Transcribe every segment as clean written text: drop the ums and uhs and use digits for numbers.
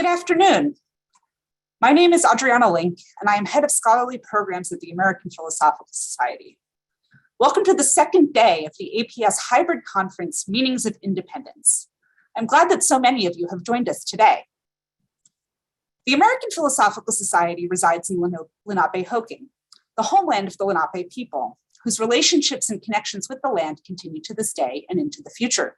afternoon. My name is Adriana Link, and I am head of scholarly programs at the American Philosophical Society. Welcome to the second day of the APS hybrid conference, Meanings of Independence. I'm glad that so many of you have joined us today. The American Philosophical Society resides in Lenape-Hoking, the homeland of the Lenape people, whose relationships and connections with the land continue to this day and into the future.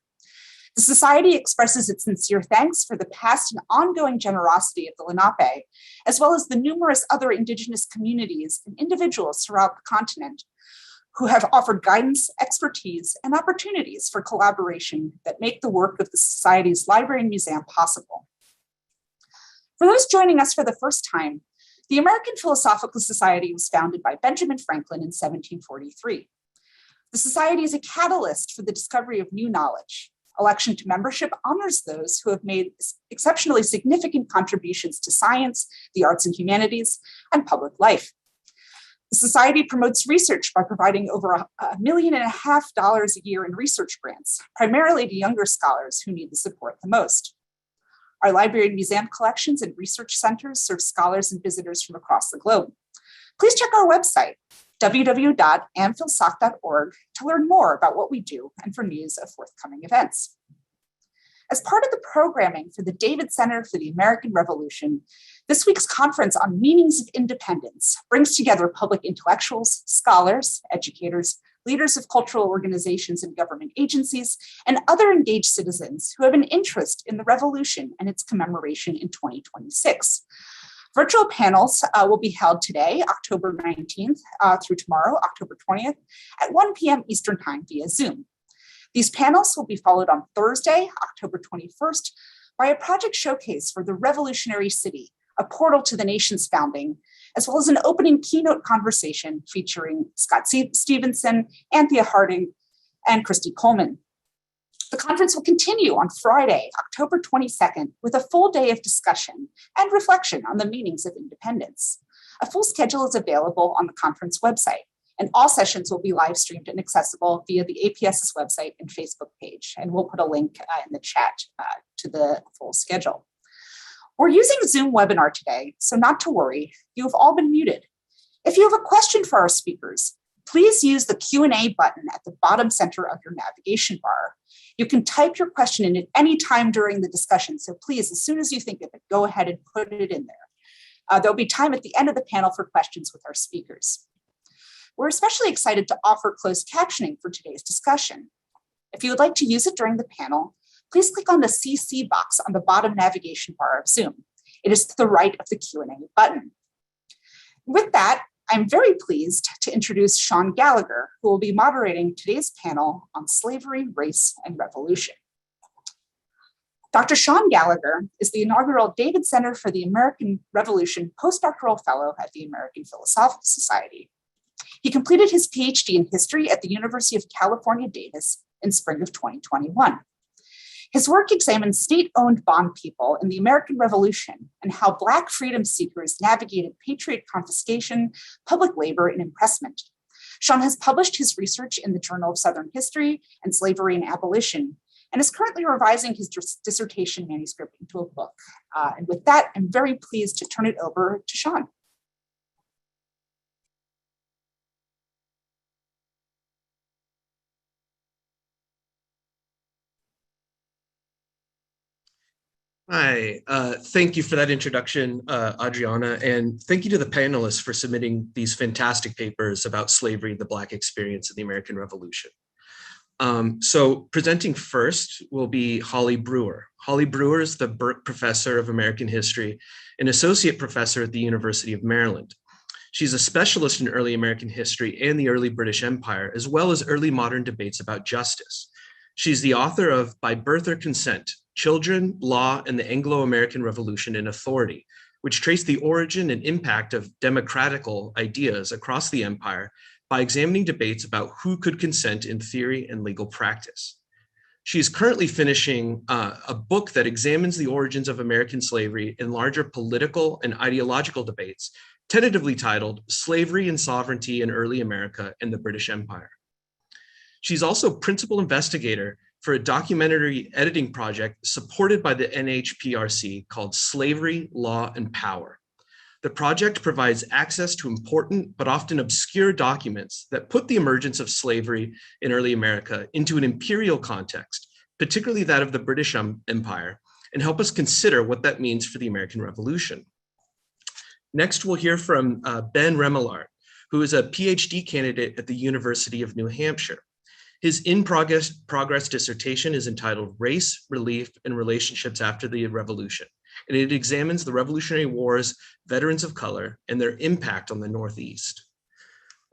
The Society expresses its sincere thanks for the past and ongoing generosity of the Lenape, as well as the numerous other Indigenous communities and individuals throughout the continent who have offered guidance, expertise, and opportunities for collaboration that make the work of the Society's library and museum possible. For those joining us for the first time, the American Philosophical Society was founded by Benjamin Franklin in 1743. The Society is a catalyst for the discovery of new knowledge. Election to membership honors those who have made exceptionally significant contributions to science, the arts and humanities, and public life. The Society promotes research by providing over $1.5 million a year in research grants, primarily to younger scholars who need the support the most. Our library and museum collections and research centers serve scholars and visitors from across the globe. Please check our website, www.amphilsoc.org, to learn more about what we do and for news of forthcoming events. As part of the programming for the David Center for the American Revolution, this week's conference on Meanings of Independence brings together public intellectuals, scholars, educators, leaders of cultural organizations and government agencies, and other engaged citizens who have an interest in the revolution and its commemoration in 2026. Virtual panels will be held today, October 19th, through tomorrow, October 20th, at 1 p.m. Eastern Time via Zoom. These panels will be followed on Thursday, October 21st, by a project showcase for the Revolutionary City, a portal to the nation's founding, as well as an opening keynote conversation featuring Scott Stevenson, Anthea Harding, and Christy Coleman. The conference will continue on Friday, October 22nd, with a full day of discussion and reflection on the meanings of independence. A full schedule is available on the conference website, and all sessions will be live streamed and accessible via the APS's website and Facebook page. And we'll put a link in the chat to the full schedule. We're using Zoom webinar today, so not to worry, you have all been muted. If you have a question for our speakers, please use the Q&A button at the bottom center of your navigation bar. You can type your question in at any time during the discussion, so please, as soon as you think of it, go ahead and put it in there. There'll be time at the end of the panel for questions with our speakers. We're especially excited to offer closed captioning for today's discussion. If you would like to use it during the panel, please click on the CC box on the bottom navigation bar of Zoom. It is to the right of the Q&A button. With that, I'm very pleased to introduce Sean Gallagher, who will be moderating today's panel on slavery, race, and revolution. Dr. Sean Gallagher is the inaugural David Center for the American Revolution Postdoctoral Fellow at the American Philosophical Society. He completed his PhD in history at the University of California, Davis in spring of 2021. His work examines state-owned bond people in the American Revolution and how Black freedom seekers navigated patriot confiscation, public labor, and impressment. Sean has published his research in the Journal of Southern History and Slavery and Abolition, and is currently revising his dissertation manuscript into a book. And with that, I'm very pleased to turn it over to Sean. Hi, thank you for that introduction, Adriana, and thank you to the panelists for submitting these fantastic papers about slavery, the Black experience, and the American Revolution. So presenting first will be Holly Brewer. Holly Brewer is the Burr Professor of American History and Associate Professor at the University of Maryland. She's a specialist in early American history and the early British Empire, as well as early modern debates about justice. She's the author of By Birth or Consent, Children, Law, and the Anglo-American Revolution and Authority, which trace the origin and impact of democratical ideas across the empire by examining debates about who could consent in theory and legal practice. She is currently finishing a book that examines the origins of American slavery in larger political and ideological debates, tentatively titled Slavery and Sovereignty in Early America and the British Empire. She's also principal investigator for a documentary editing project supported by the NHPRC called Slavery, Law, and Power. The project provides access to important but often obscure documents that put the emergence of slavery in early America into an imperial context, particularly that of the British Empire, and help us consider what that means for the American Revolution. Next, we'll hear from Ben Remillard, who is a PhD candidate at the University of New Hampshire. His in-progress dissertation is entitled Race, Relief, and Relationships After the Revolution, and it examines the Revolutionary War's veterans of color and their impact on the Northeast.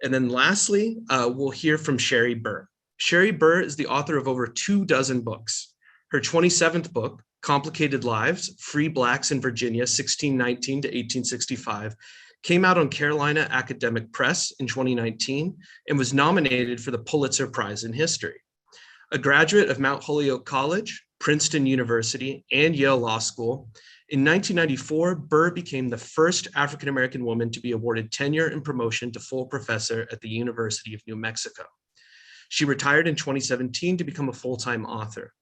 And then lastly, we'll hear from Sherri Burr. Sherri Burr is the author of over 24 books. Her 27th book, Complicated Lives, Free Blacks in Virginia, 1619 to 1865, came out on Carolina Academic Press in 2019 and was nominated for the Pulitzer Prize in History. A graduate of Mount Holyoke College, Princeton University, and Yale Law School, in 1994, Burr became the first African-American woman to be awarded tenure and promotion to full professor at the University of New Mexico. She retired in 2017 to become a full-time author.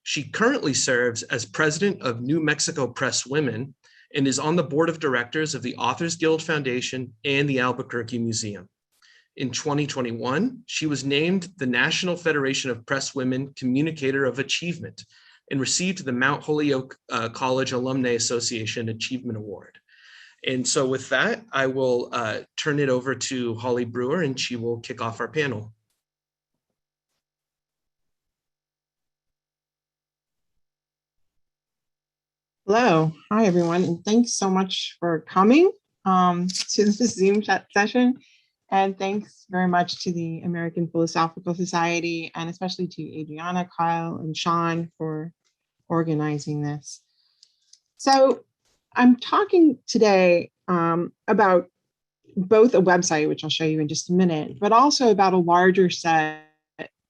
She currently serves as president of New Mexico Press Women and is on the board of directors of the Authors Guild Foundation and the Albuquerque Museum. In 2021, she was named the National Federation of Press Women Communicator of Achievement and received the Mount Holyoke College Alumni Association Achievement Award. And so with that, I will turn it over to Holly Brewer, and she will kick off our panel. Hello, hi everyone, and thanks so much for coming to this Zoom chat session. And thanks very much to the American Philosophical Society, and especially to Adriana, Kyle, and Sean for organizing this. So I'm talking today about both a website, which I'll show you in just a minute, but also about a larger set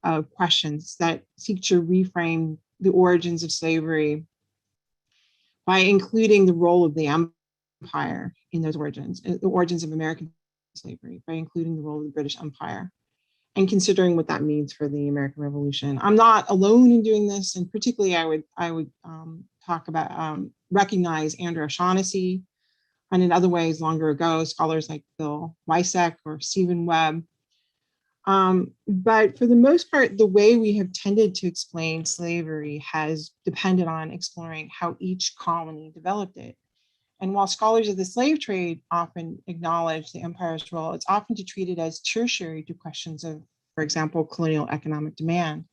of questions that seek to reframe the origins of slavery by including the role of the empire in those origins, the origins of American slavery, by including the role of the British Empire, and considering what that means for the American Revolution. I'm not alone in doing this, and particularly I would talk about, recognize Andrew O'Shaughnessy, and in other ways longer ago, scholars like Bill Weissek or Stephen Webb. But for the most part, the way we have tended to explain slavery has depended on exploring how each colony developed it. And while scholars of the slave trade often acknowledge the empire's role, it's often treated as tertiary to questions of, for example, colonial economic demand.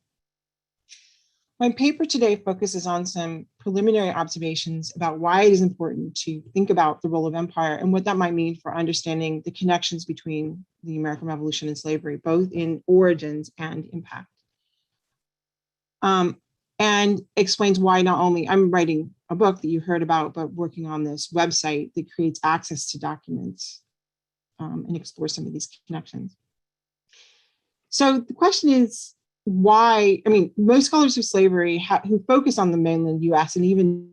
My paper today focuses on some preliminary observations about why it is important to think about the role of empire and what that might mean for understanding the connections between the American Revolution and slavery, both in origins and impact. And explains why not only I'm writing a book that you heard about, but working on this website that creates access to documents and explore some of these connections. So the question is, why, I mean, most scholars of slavery who focus on the mainland US and even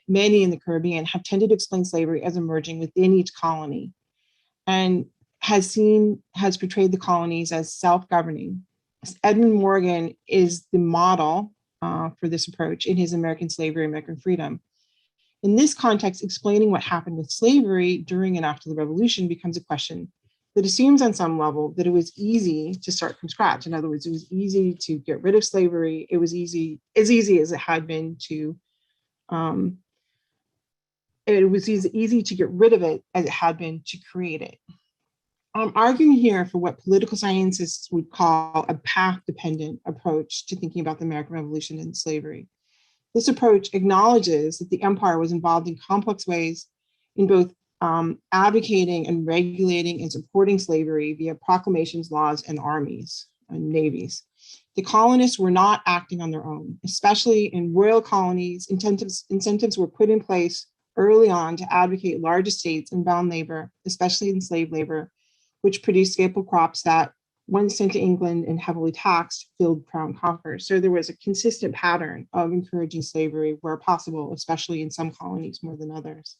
many in the Caribbean have tended to explain slavery as emerging within each colony, and has portrayed the colonies as self-governing. Edmund Morgan is the model for this approach in his American Slavery, American Freedom. In this context, explaining what happened with slavery during and after the revolution becomes a question that assumes on some level that it was easy to start from scratch. In other words, it was easy to get rid of slavery. It was easy as it had been to, it was easy to get rid of it as it had been to create it. I'm arguing here for what political scientists would call a path-dependent approach to thinking about the American Revolution and slavery. This approach acknowledges that the empire was involved in complex ways in both advocating and regulating and supporting slavery via proclamations, laws, and armies and navies. The colonists were not acting on their own, especially in royal colonies. Incentives were put in place early on to advocate large estates and bound labor, especially enslaved labor, which produced staple crops that, when sent to England and heavily taxed, filled crown coffers. So there was a consistent pattern of encouraging slavery where possible, especially in some colonies more than others.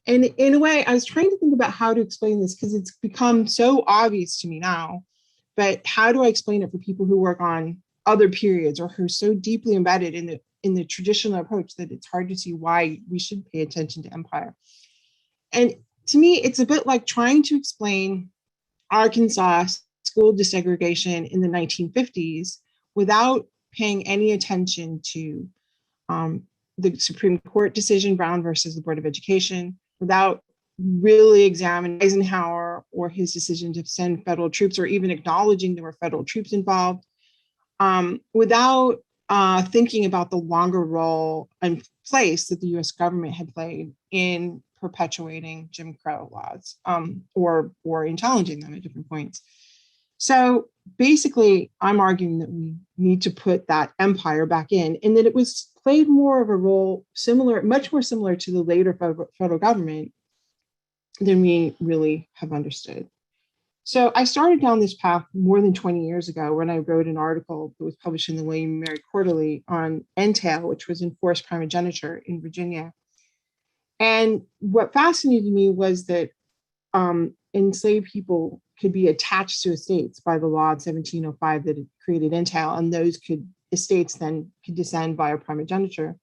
And in a way, I was trying to think about how to explain this because it's become so obvious to me now, but how do I explain it for people who work on other periods, or who are so deeply embedded in the traditional approach that it's hard to see why we should pay attention to empire. And to me, it's a bit like trying to explain Arkansas school desegregation in the 1950s without paying any attention to the Supreme Court decision, Brown versus the Board of Education, without really examining Eisenhower or his decision to send federal troops, or even acknowledging there were federal troops involved, without thinking about the longer role and place that the US government had played in perpetuating Jim Crow laws, or in challenging them at different points. So basically, I'm arguing that we need to put that empire back in, and that it was played more of a role similar, much more similar to the later federal government than we really have understood. So I started down this path more than 20 years ago when I wrote an article that was published in the William & Mary Quarterly on entail, which was enforced primogeniture in Virginia. And what fascinated me was that enslaved people could be attached to estates by the law of 1705 that had created entail, and those estates then could descend via primogeniture,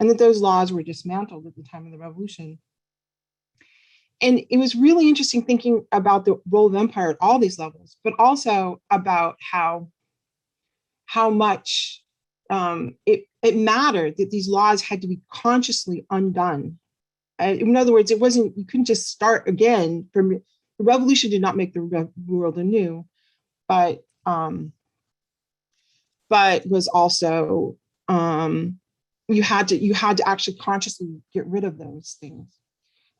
and that those laws were dismantled at the time of the Revolution. And it was really interesting thinking about the role of empire at all these levels, but also about how much it mattered that these laws had to be consciously undone. In other words, you couldn't just start again from the revolution. Did not make the world anew, but was also you had to actually consciously get rid of those things.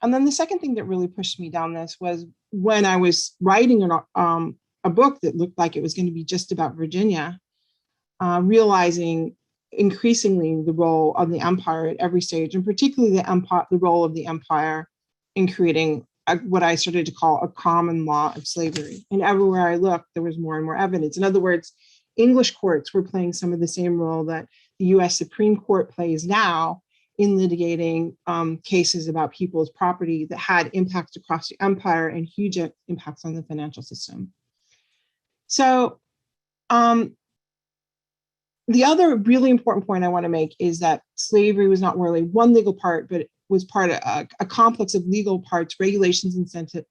And then the second thing that really pushed me down this was when I was writing a book that looked like it was going to be just about Virginia, realizing increasingly the role of the empire at every stage, and particularly the role of the empire in creating what I started to call a common law of slavery. And everywhere I looked, there was more and more evidence. In other words, English courts were playing some of the same role that the US Supreme Court plays now in litigating cases about people's property that had impacts across the empire and huge impacts on the financial system. So the other really important point I want to make is that slavery was not merely one legal part, but it was part of a complex of legal parts, regulations,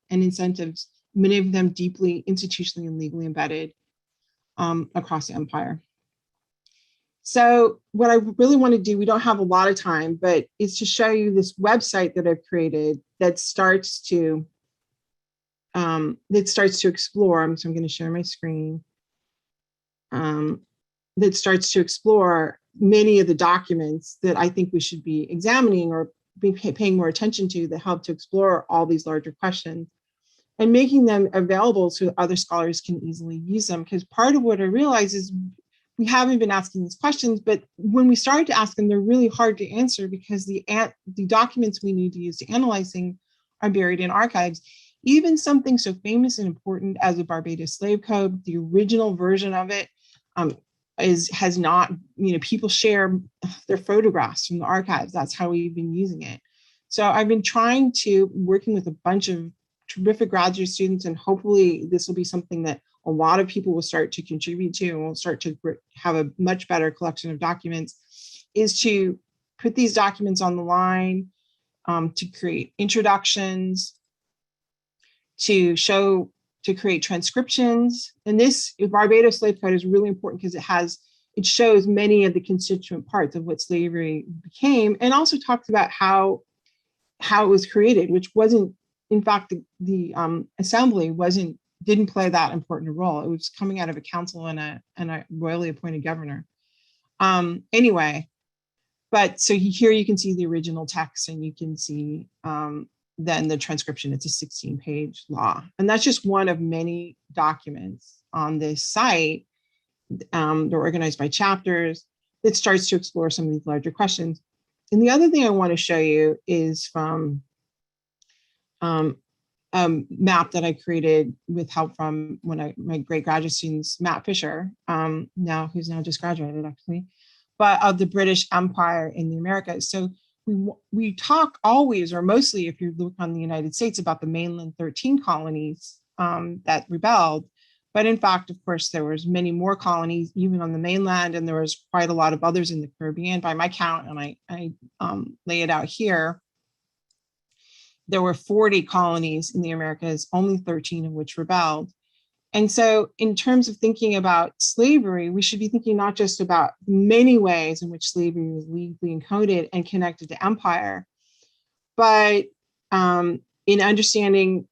incentives, many of them deeply institutionally and legally embedded across the empire. So what I really want to do, we don't have a lot of time, but is to show you this website that I've created that starts to explore. So I'm going to share my screen. That starts to explore many of the documents that I think we should be examining or be paying more attention to that help to explore all these larger questions, and making them available so other scholars can easily use them. Because part of what I realize is we haven't been asking these questions, but when we started to ask them, they're really hard to answer because the documents we need to use to analyze things are buried in archives. Even something so famous and important as the Barbados Slave Code, the original version of it, has not, people share their photographs from the archives. That's how we've been using it. So I've been working with a bunch of terrific graduate students, and hopefully this will be something that a lot of people will start to contribute to, and we'll start to have a much better collection of documents, is to put these documents on the line, to create introductions, to create transcriptions. And this Barbados Slave Code is really important because it shows many of the constituent parts of what slavery became, and also talks about how it was created, which wasn't, in fact, the assembly didn't play that important a role. It was coming out of a council and a royally appointed governor. Anyway, but so here you can see the original text, and you can see then the transcription. It's a 16-page law. And that's just one of many documents on this site. They're organized by chapters that starts to explore some of these larger questions. And the other thing I want to show you is from a map that I created with help from my great graduate students, Matt Fisher, who's now just graduated actually, but of the British Empire in the Americas. So we talk always, or mostly if you look on the United States, about the mainland 13 colonies that rebelled, But in fact, of course, there was many more colonies, even on the mainland, and there was quite a lot of others in the Caribbean by my count, and I lay it out here. There were 40 colonies in the Americas, only 13 of which rebelled. And so in terms of thinking about slavery, we should be thinking not just about many ways in which slavery was legally encoded and connected to empire, but in understanding,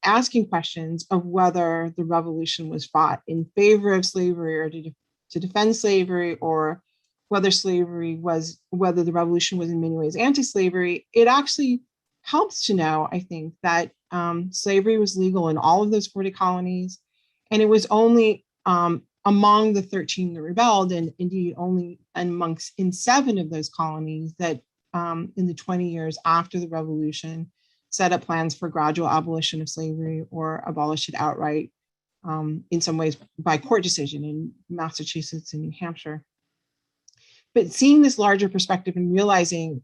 asking questions of whether the revolution was fought in favor of slavery or to defend slavery, or whether the revolution was in many ways anti-slavery. It actually helps to know, I think, that slavery was legal in all of those 40 colonies, and it was only among the 13 that rebelled, and indeed only in 7 of those colonies that in the 20 years after the revolution set up plans for gradual abolition of slavery or abolish it outright, in some ways by court decision in Massachusetts and New Hampshire. But seeing this larger perspective and realizing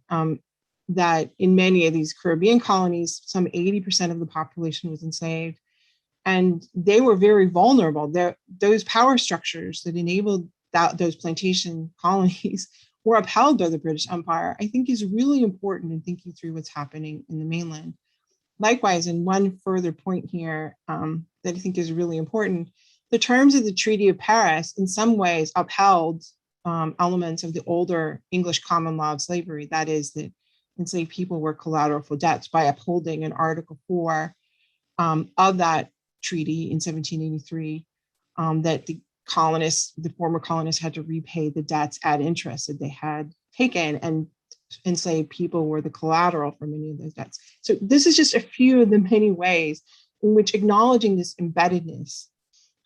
that in many of these Caribbean colonies, some 80% of the population was enslaved, and they were very vulnerable. Those power structures that enabled those plantation colonies were upheld by the British Empire, I think is really important in thinking through what's happening in the mainland. Likewise, and one further point here that I think is really important, the terms of the Treaty of Paris in some ways upheld elements of the older English common law of slavery, that is, that enslaved people were collateral for debts, by upholding in Article 4 of that treaty in 1783, that the former colonists had to repay the debts at interest that they had taken, and enslaved people were the collateral for many of those debts. So this is just a few of the many ways in which acknowledging this embeddedness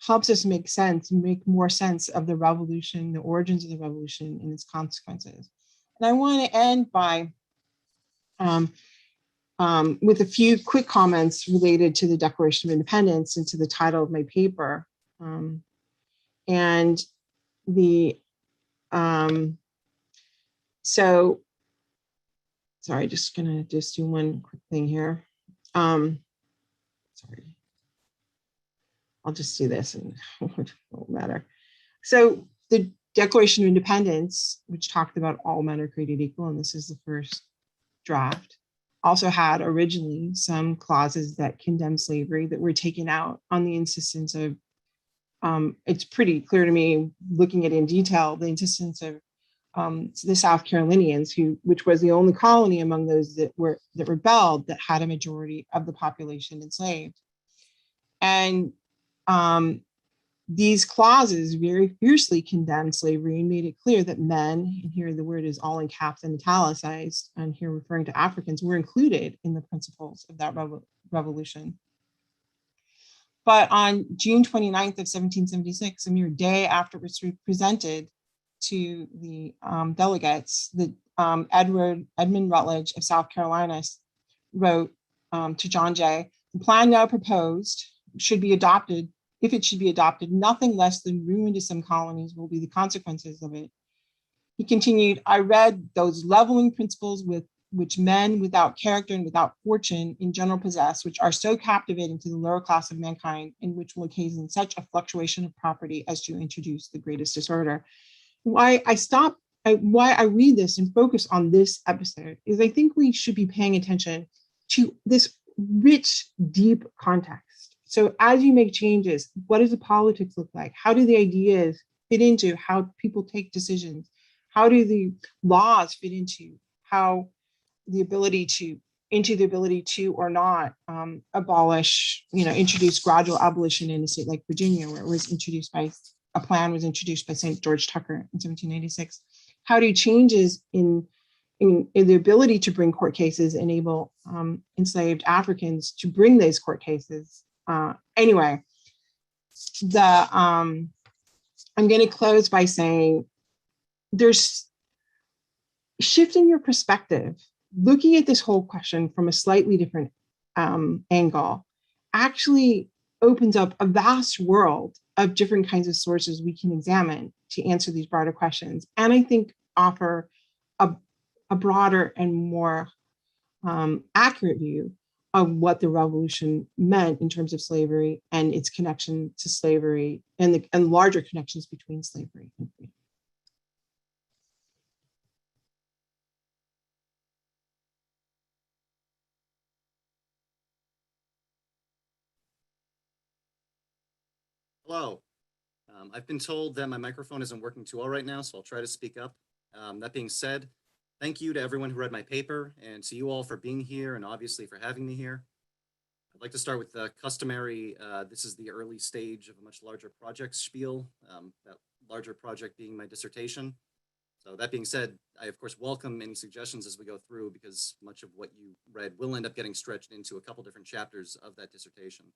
helps us make more sense of the revolution, the origins of the revolution, and its consequences. And I want to end by with a few quick comments related to the Declaration of Independence and to the title of my paper. So, sorry, just gonna do one quick thing here. Sorry, I'll just do this and it won't matter. So the Declaration of Independence, which talked about all men are created equal, and this is the first draft, also had originally some clauses that condemned slavery that were taken out on the insistence of, it's pretty clear to me, looking at it in detail, the insistence of the South Carolinians, which was the only colony among those that rebelled that had a majority of the population enslaved. And these clauses very fiercely condemned slavery and made it clear that men, and here the word is all in caps and italicized, and here referring to Africans, were included in the principles of that revolution. But on June 29th of 1776, a mere day after it was presented to the delegates, Edmund Rutledge of South Carolina wrote to John Jay, the plan now proposed should be adopted. If it should be adopted, nothing less than ruin to some colonies will be the consequences of it. He continued, I read those leveling principles with which men without character and without fortune in general possess, which are so captivating to the lower class of mankind, and which will occasion such a fluctuation of property as to introduce the greatest disorder. Why I read this and focus on this episode is I think we should be paying attention to this rich, deep context. So as you make changes, what does the politics look like? How do the ideas fit into how people take decisions? How do the laws fit into how the ability to or not abolish, introduce gradual abolition in a state like Virginia, where it was introduced by a plan was introduced by St. George Tucker in 1786. How do changes in the ability to bring court cases enable enslaved Africans to bring those court cases? Anyway, I'm going to close by saying there's shifting your perspective, looking at this whole question from a slightly different angle, actually opens up a vast world of different kinds of sources we can examine to answer these broader questions, and I think offer a broader and more accurate view of what the revolution meant in terms of slavery and its connection to slavery and larger connections between slavery and freedom. Hello. I've been told that my microphone isn't working too well right now, so I'll try to speak up. That being said, thank you to everyone who read my paper and to you all for being here and obviously for having me here. I'd like to start with the customary, this is the early stage of a much larger project spiel, that larger project being my dissertation. So that being said, I of course welcome any suggestions as we go through because much of what you read will end up getting stretched into a couple different chapters of that dissertation.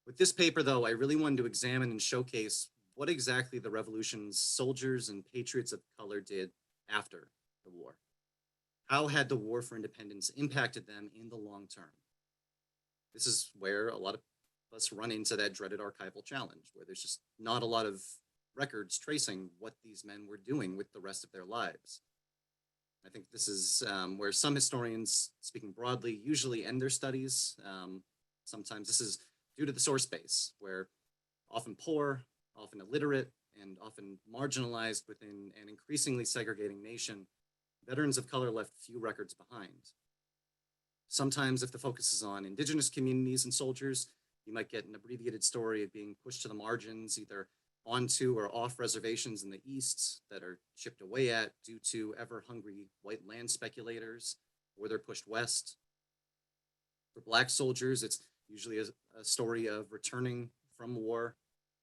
With this paper, though, I really wanted to examine and showcase what exactly the revolution's soldiers and patriots of color did after the war. How had the war for independence impacted them in the long term? This is where a lot of us run into that dreaded archival challenge, where there's just not a lot of records tracing what these men were doing with the rest of their lives. I think this is where some historians, speaking broadly, usually end their studies. Sometimes this is due to the source base, where often poor, often illiterate, and often marginalized within an increasingly segregating nation, veterans of color left few records behind. Sometimes if the focus is on indigenous communities and soldiers, you might get an abbreviated story of being pushed to the margins, either onto or off reservations in the East that are chipped away at due to ever-hungry white land speculators, or they're pushed west. For Black soldiers, it's usually a story of returning from war,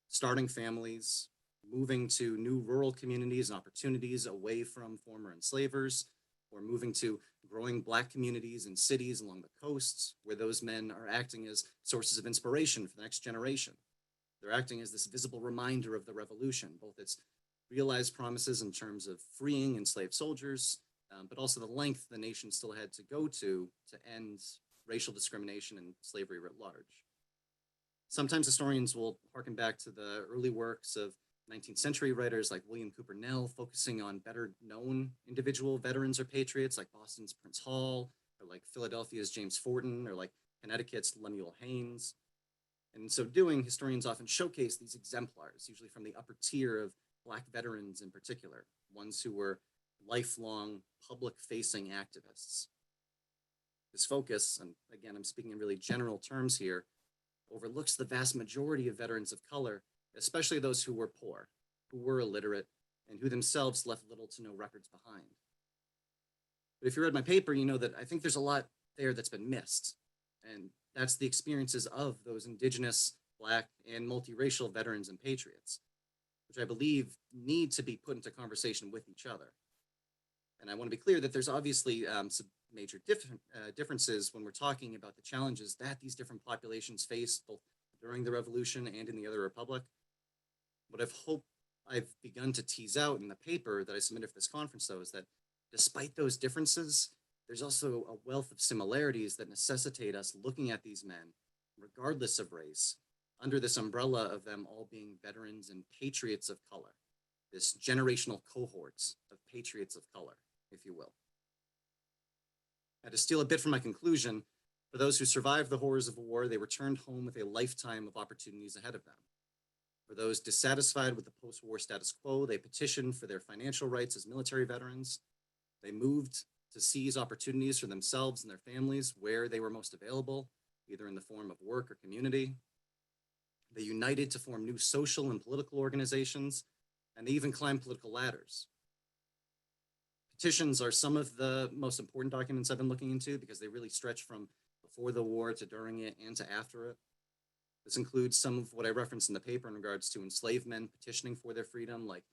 starting families, moving to new rural communities and opportunities away from former enslavers, or moving to growing Black communities in cities along the coasts where those men are acting as sources of inspiration for the next generation. They're acting as this visible reminder of the revolution, both its realized promises in terms of freeing enslaved soldiers, but also the length the nation still had to go to end racial discrimination and slavery writ large. Sometimes historians will harken back to the early works of 19th century writers like William Cooper Nell, focusing on better known individual veterans or patriots like Boston's Prince Hall, or like Philadelphia's James Forten, or like Connecticut's Lemuel Haynes. And in so doing, historians often showcase these exemplars, usually from the upper tier of Black veterans in particular, ones who were lifelong public-facing activists. This focus, and again, I'm speaking in really general terms here, overlooks the vast majority of veterans of color, especially those who were poor, who were illiterate, and who themselves left little to no records behind. But if you read my paper, you know that I think there's a lot there that's been missed, and that's the experiences of those indigenous, Black, and multiracial veterans and patriots, which I believe need to be put into conversation with each other. And I want to be clear that there's obviously some major differences when we're talking about the challenges that these different populations faced both during the revolution and in the other republic. What I've begun to tease out in the paper that I submitted for this conference, though, is that despite those differences, there's also a wealth of similarities that necessitate us looking at these men, regardless of race, under this umbrella of them all being veterans and patriots of color, this generational cohorts of patriots of color, if you will. Now, to steal a bit from my conclusion, for those who survived the horrors of war, they returned home with a lifetime of opportunities ahead of them. For those dissatisfied with the post-war status quo, they petitioned for their financial rights as military veterans. They moved to seize opportunities for themselves and their families where they were most available, either in the form of work or community. They united to form new social and political organizations, and they even climbed political ladders. Petitions are some of the most important documents I've been looking into because they really stretch from before the war to during it and to after it. This includes some of what I referenced in the paper in regards to enslaved men petitioning for their freedom, like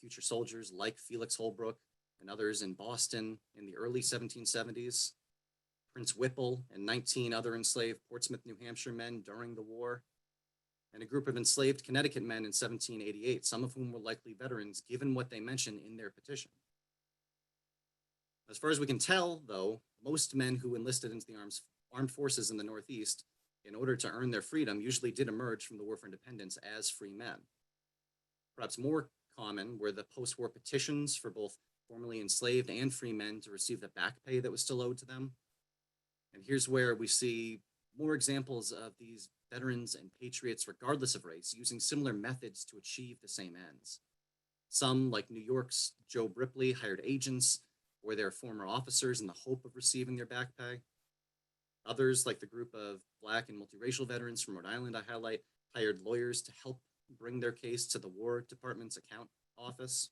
future soldiers like Felix Holbrook and others in Boston in the early 1770s, Prince Whipple and 19 other enslaved Portsmouth, New Hampshire men during the war, and a group of enslaved Connecticut men in 1788, some of whom were likely veterans given what they mentioned in their petition. As far as we can tell, though, most men who enlisted into the armed forces in the Northeast in order to earn their freedom usually did emerge from the War for Independence as free men. Perhaps more common were the post-war petitions for both formerly enslaved and free men to receive the back pay that was still owed to them. And here's where we see more examples of these veterans and patriots, regardless of race, using similar methods to achieve the same ends. Some, like New York's Joe Ripley, hired agents or their former officers in the hope of receiving their back pay. Others, like the group of Black and multiracial veterans from Rhode Island I highlight, hired lawyers to help bring their case to the War Department's account office.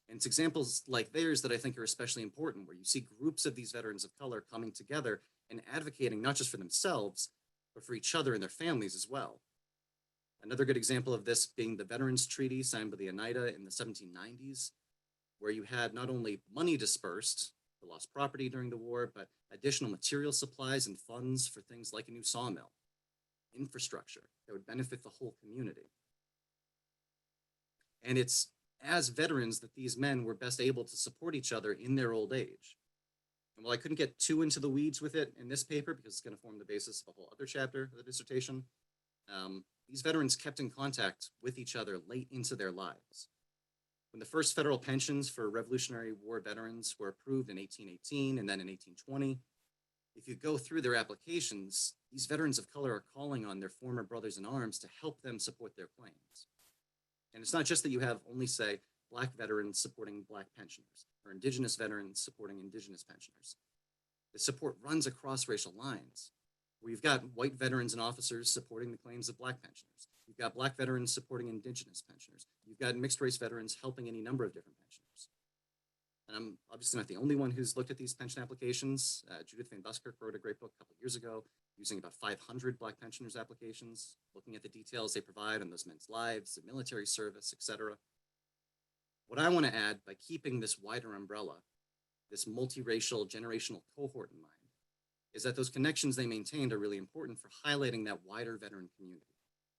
And it's examples like theirs that I think are especially important, where you see groups of these veterans of color coming together and advocating not just for themselves, but for each other and their families as well. Another good example of this being the Veterans Treaty signed by the Oneida in the 1790s, where you had not only money dispersed for lost property during the war, but additional material supplies and funds for things like a new sawmill, infrastructure that would benefit the whole community. And it's as veterans that these men were best able to support each other in their old age. And while I couldn't get too into the weeds with it in this paper, because it's going to form the basis of a whole other chapter of the dissertation, these veterans kept in contact with each other late into their lives. When the first federal pensions for Revolutionary War veterans were approved in 1818 and then in 1820, if you go through their applications, these veterans of color are calling on their former brothers in arms to help them support their claims. And it's not just that you have only, say, Black veterans supporting Black pensioners or Indigenous veterans supporting Indigenous pensioners. The support runs across racial lines, where you've got white veterans and officers supporting the claims of Black pensioners. You've got Black veterans supporting Indigenous pensioners. You've got mixed race veterans helping any number of different pensioners. And I'm obviously not the only one who's looked at these pension applications. Judith Van Buskirk wrote a great book a couple of years ago using about 500 Black pensioners' applications, looking at the details they provide on those men's lives, the military service, etc. What I want to add, by keeping this wider umbrella, this multiracial generational cohort in mind, is that those connections they maintained are really important for highlighting that wider veteran community,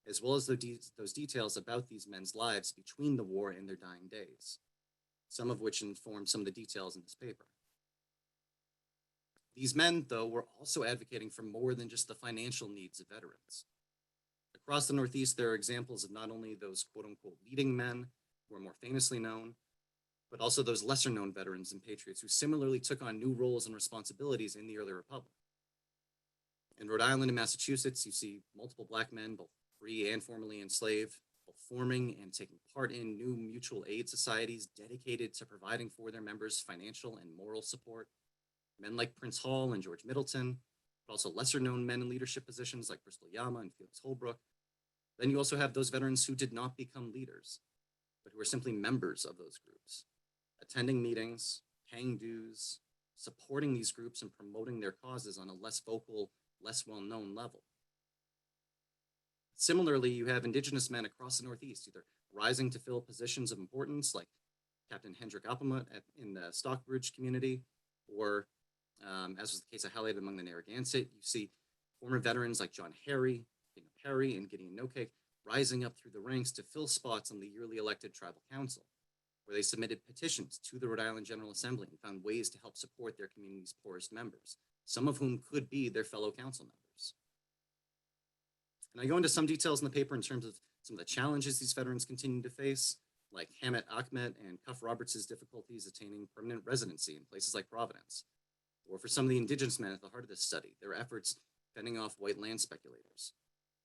as well as those details about these men's lives between the war and their dying days, some of which inform some of the details in this paper. These men, though, were also advocating for more than just the financial needs of veterans. Across the Northeast, there are examples of not only those quote-unquote leading men who are more famously known, but also those lesser-known veterans and patriots who similarly took on new roles and responsibilities in the early republic. In Rhode Island and Massachusetts, you see multiple Black men, both free and formerly enslaved, both forming and taking part in new mutual aid societies dedicated to providing for their members financial and moral support. Men like Prince Hall and George Middleton, but also lesser-known men in leadership positions like Bristol Yama and Felix Holbrook. Then you also have those veterans who did not become leaders, but who are simply members of those groups, attending meetings, paying dues, supporting these groups and promoting their causes on a less vocal, less well-known level. Similarly, you have Indigenous men across the Northeast, either rising to fill positions of importance like Captain Hendrik Appelmuth in the Stockbridge community, or as was the case I highlighted among the Narragansett, you see former veterans like John Harry, Perry, and Gideon Nokek rising up through the ranks to fill spots on the yearly elected tribal council, where they submitted petitions to the Rhode Island General Assembly and found ways to help support their community's poorest members, some of whom could be their fellow council members. And I go into some details in the paper in terms of some of the challenges these veterans continue to face, like Hamet Ahmed and Cuff Roberts' difficulties attaining permanent residency in places like Providence, or for some of the Indigenous men at the heart of this study, their efforts fending off white land speculators,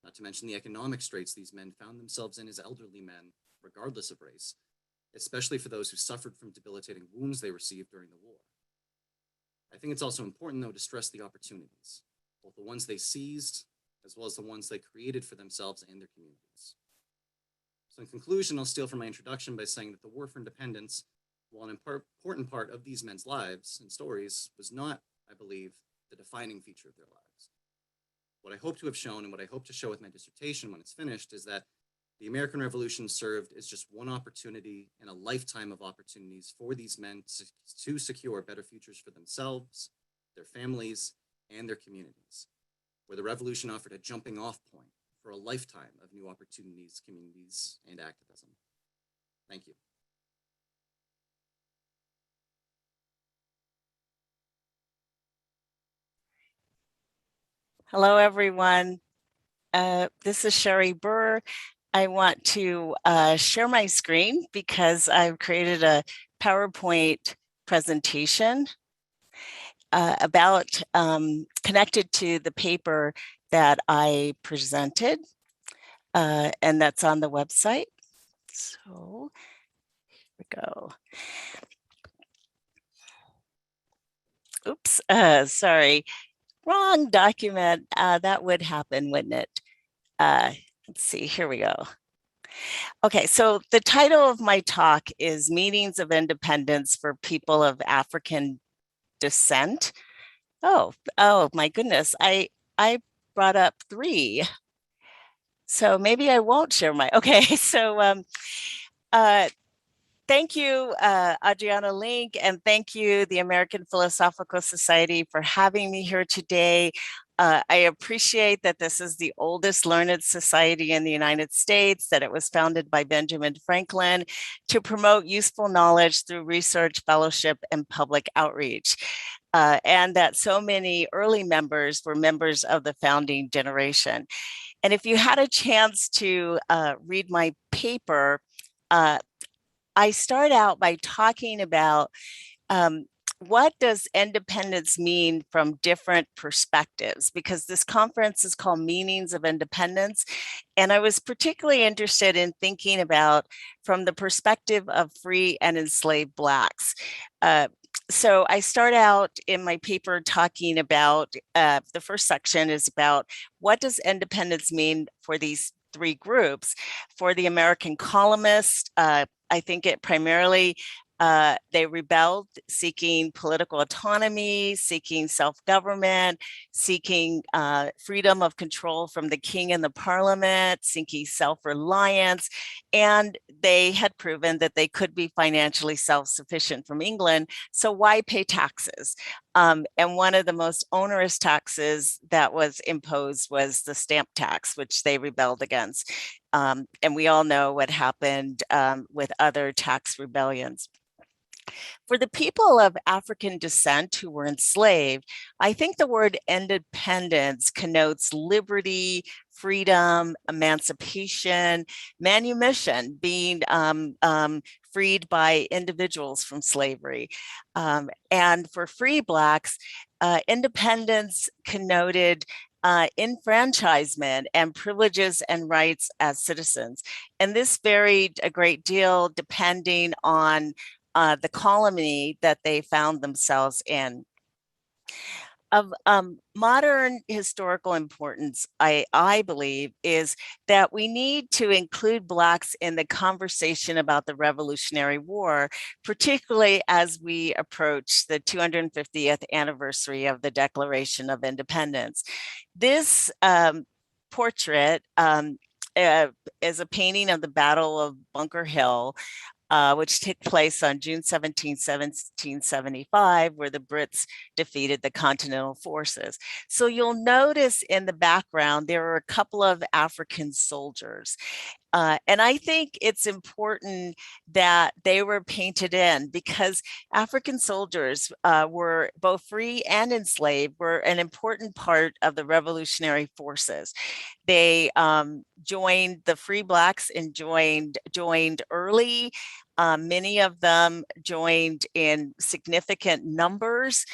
not to mention the economic straits these men found themselves in as elderly men, regardless of race, especially for those who suffered from debilitating wounds they received during the war. I think it's also important, though, to stress the opportunities, both the ones they seized, as well as the ones they created for themselves and their communities. So in conclusion, I'll steal from my introduction by saying that the War for Independence, while an important part of these men's lives and stories, was not, I believe, the defining feature of their lives. What I hope to have shown, and what I hope to show with my dissertation when it's finished, is that the American Revolution served as just one opportunity in a lifetime of opportunities for these men to secure better futures for themselves, their families, and their communities, where the revolution offered a jumping off point for a lifetime of new opportunities, communities, and activism. Thank you. Hello, everyone. This is Sherri Burr. I want to share my screen because I've created a PowerPoint presentation. connected to the paper that I presented, and that's on the website. So here we go. Oops, sorry, wrong document. That would happen, wouldn't it? Let's see, here we go. Okay, so the title of my talk is Meanings of Independence for People of African Descent. Oh my goodness, I brought up 3. So maybe I won't share my, okay, so thank you, Adriana Link, and thank you, the American Philosophical Society, for having me here today. I appreciate that this is the oldest learned society in the United States, that it was founded by Benjamin Franklin to promote useful knowledge through research, fellowship, and public outreach. And that so many early members were members of the founding generation. And if you had a chance to read my paper, I start out by talking about what does independence mean from different perspectives, because this conference is called Meanings of Independence. And I was particularly interested in thinking about from the perspective of free and enslaved Blacks. So I start out in my paper talking about, the first section is about what does independence mean for these 3 groups. For the American colonists, I think it primarily, they rebelled, seeking political autonomy, seeking self-government, seeking freedom of control from the king and the parliament, seeking self-reliance, and they had proven that they could be financially self-sufficient from England, so why pay taxes? And one of the most onerous taxes that was imposed was the stamp tax, which they rebelled against. And we all know what happened with other tax rebellions. For the people of African descent who were enslaved, I think the word independence connotes liberty, freedom, emancipation, manumission, being freed by individuals from slavery. And for free Blacks, independence connoted enfranchisement and privileges and rights as citizens. And this varied a great deal depending on the colony that they found themselves in. Of modern historical importance, I believe, is that we need to include Blacks in the conversation about the Revolutionary War, particularly as we approach the 250th anniversary of the Declaration of Independence. This portrait is a painting of the Battle of Bunker Hill, which took place on June 17, 1775, where the Brits defeated the Continental forces. So you'll notice in the background, there are a couple of African soldiers. And I think it's important that they were painted in, because African soldiers were both free and enslaved, were an important part of the revolutionary forces. They joined the free Blacks and joined early. Many of them joined in significant numbers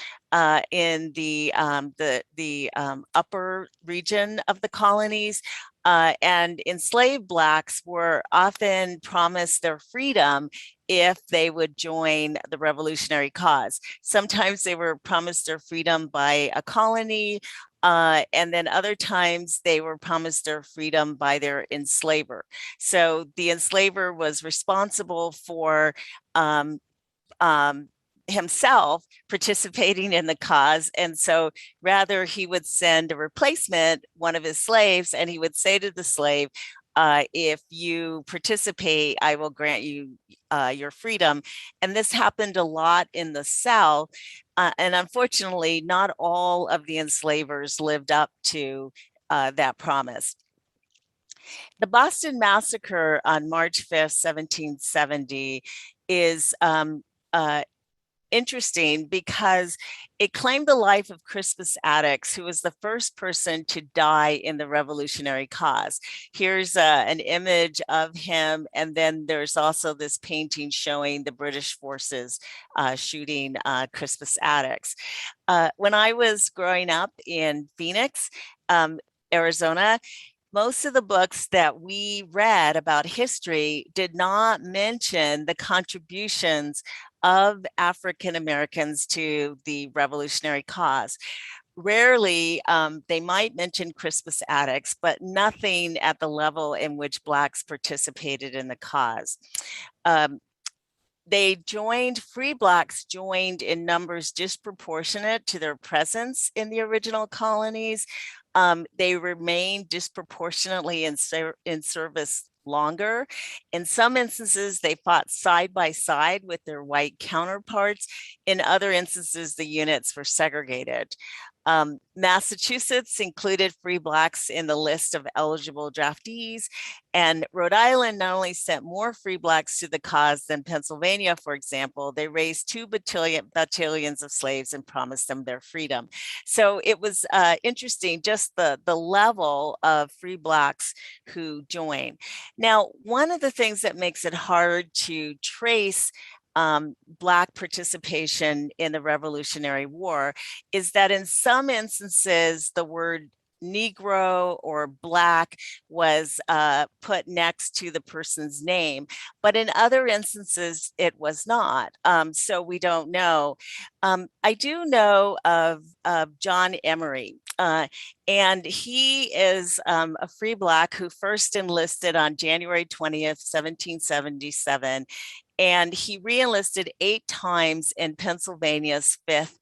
in the upper region of the colonies. And enslaved Blacks were often promised their freedom if they would join the revolutionary cause. Sometimes they were promised their freedom by a colony, and then other times they were promised their freedom by their enslaver. So the enslaver was responsible for himself participating in the cause. And so rather he would send a replacement, one of his slaves, and he would say to the slave, if you participate, I will grant you your freedom. And this happened a lot in the South. And unfortunately, not all of the enslavers lived up to that promise. The Boston Massacre on March 5th, 1770 is interesting because it claimed the life of Crispus Attucks, who was the first person to die in the revolutionary cause. Here's an image of him, and then there's also this painting showing the British forces shooting Crispus Attucks. When I was growing up in Phoenix, Arizona, most of the books that we read about history did not mention the contributions of African Americans to the revolutionary cause. Rarely, they might mention Crispus Attucks, but nothing at the level in which Blacks participated in the cause. Free Blacks joined in numbers disproportionate to their presence in the original colonies. They remained disproportionately in service longer. In some instances, they fought side by side with their white counterparts. In other instances, the units were segregated. Massachusetts included free Blacks in the list of eligible draftees, and Rhode Island not only sent more free Blacks to the cause than Pennsylvania, for example. They raised 2 battalions of slaves and promised them their freedom. So it was interesting, just the level of free Blacks who joined. Now, one of the things that makes it hard to trace Black participation in the Revolutionary War is that in some instances, the word Negro or Black was put next to the person's name, but in other instances, it was not. So we don't know. I do know of John Emery, and he is a free Black who first enlisted on January 20th, 1777. And he re-enlisted 8 times in Pennsylvania's 5th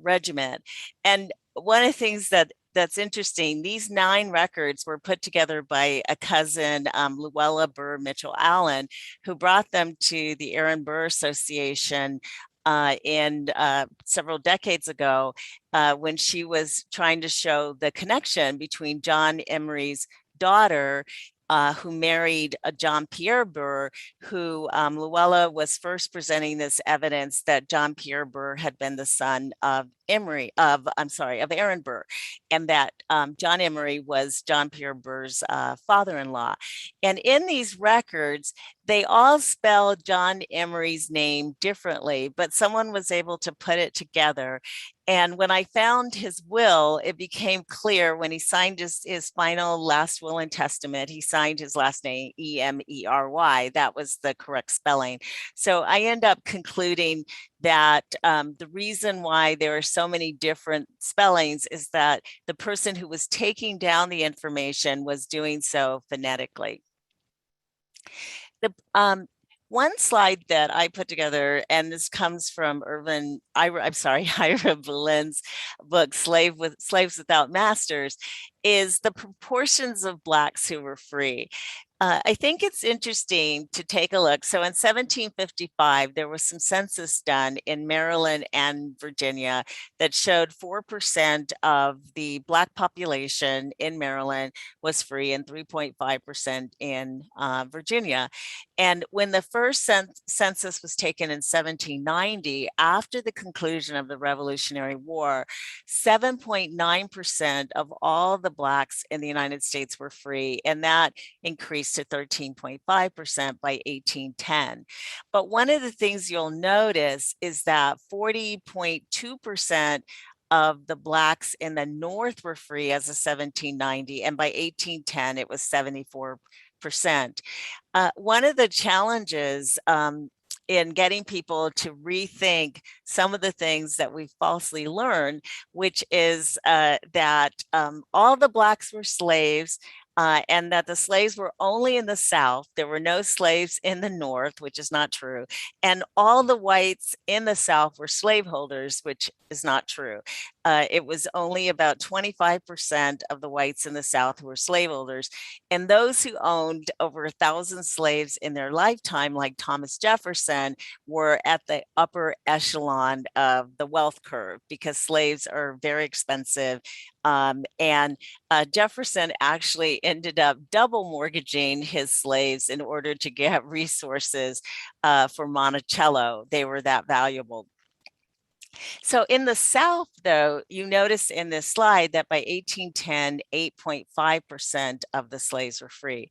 Regiment. And one of the things that's interesting, these 9 records were put together by a cousin, Luella Burr Mitchell Allen, who brought them to the Aaron Burr Association in several decades ago when she was trying to show the connection between John Emery's daughter who married John Pierre Burr, who Luella was first presenting this evidence that John Pierre Burr had been the son of Aaron Burr, and that John Emery was John Pierre Burr's father-in-law. And in these records, they all spell John Emery's name differently, but someone was able to put it together. And when I found his will, it became clear when he signed his final last will and testament, he signed his last name, E-M-E-R-Y. That was the correct spelling. So I end up concluding that the reason why there are so many different spellings is that the person who was taking down the information was doing so phonetically. The one slide that I put together, and this comes from Ira Boleyn's book, Slaves Without Masters, is the proportions of Blacks who were free. I think it's interesting to take a look. So in 1755, there was some census done in Maryland and Virginia that showed 4% of the Black population in Maryland was free and 3.5% in Virginia. And when the first census was taken in 1790, after the conclusion of the Revolutionary War, 7.9% of all the Blacks in the United States were free, and that increased to 13.5% by 1810. But one of the things you'll notice is that 40.2% of the Blacks in the North were free as of 1790, and by 1810 it was 74%. One of the challenges in getting people to rethink some of the things that we falsely learned, which is that all the Blacks were slaves, and that the slaves were only in the South. There were no slaves in the North, which is not true. And all the whites in the South were slaveholders, which is not true. It was only about 25% of the whites in the South who were slaveholders. And those who owned over 1,000 slaves in their lifetime, like Thomas Jefferson, were at the upper echelon of the wealth curve because slaves are very expensive. And Jefferson actually ended up double mortgaging his slaves in order to get resources for Monticello. They were that valuable. So in the South, though, you notice in this slide that by 1810, 8.5% of the slaves were free.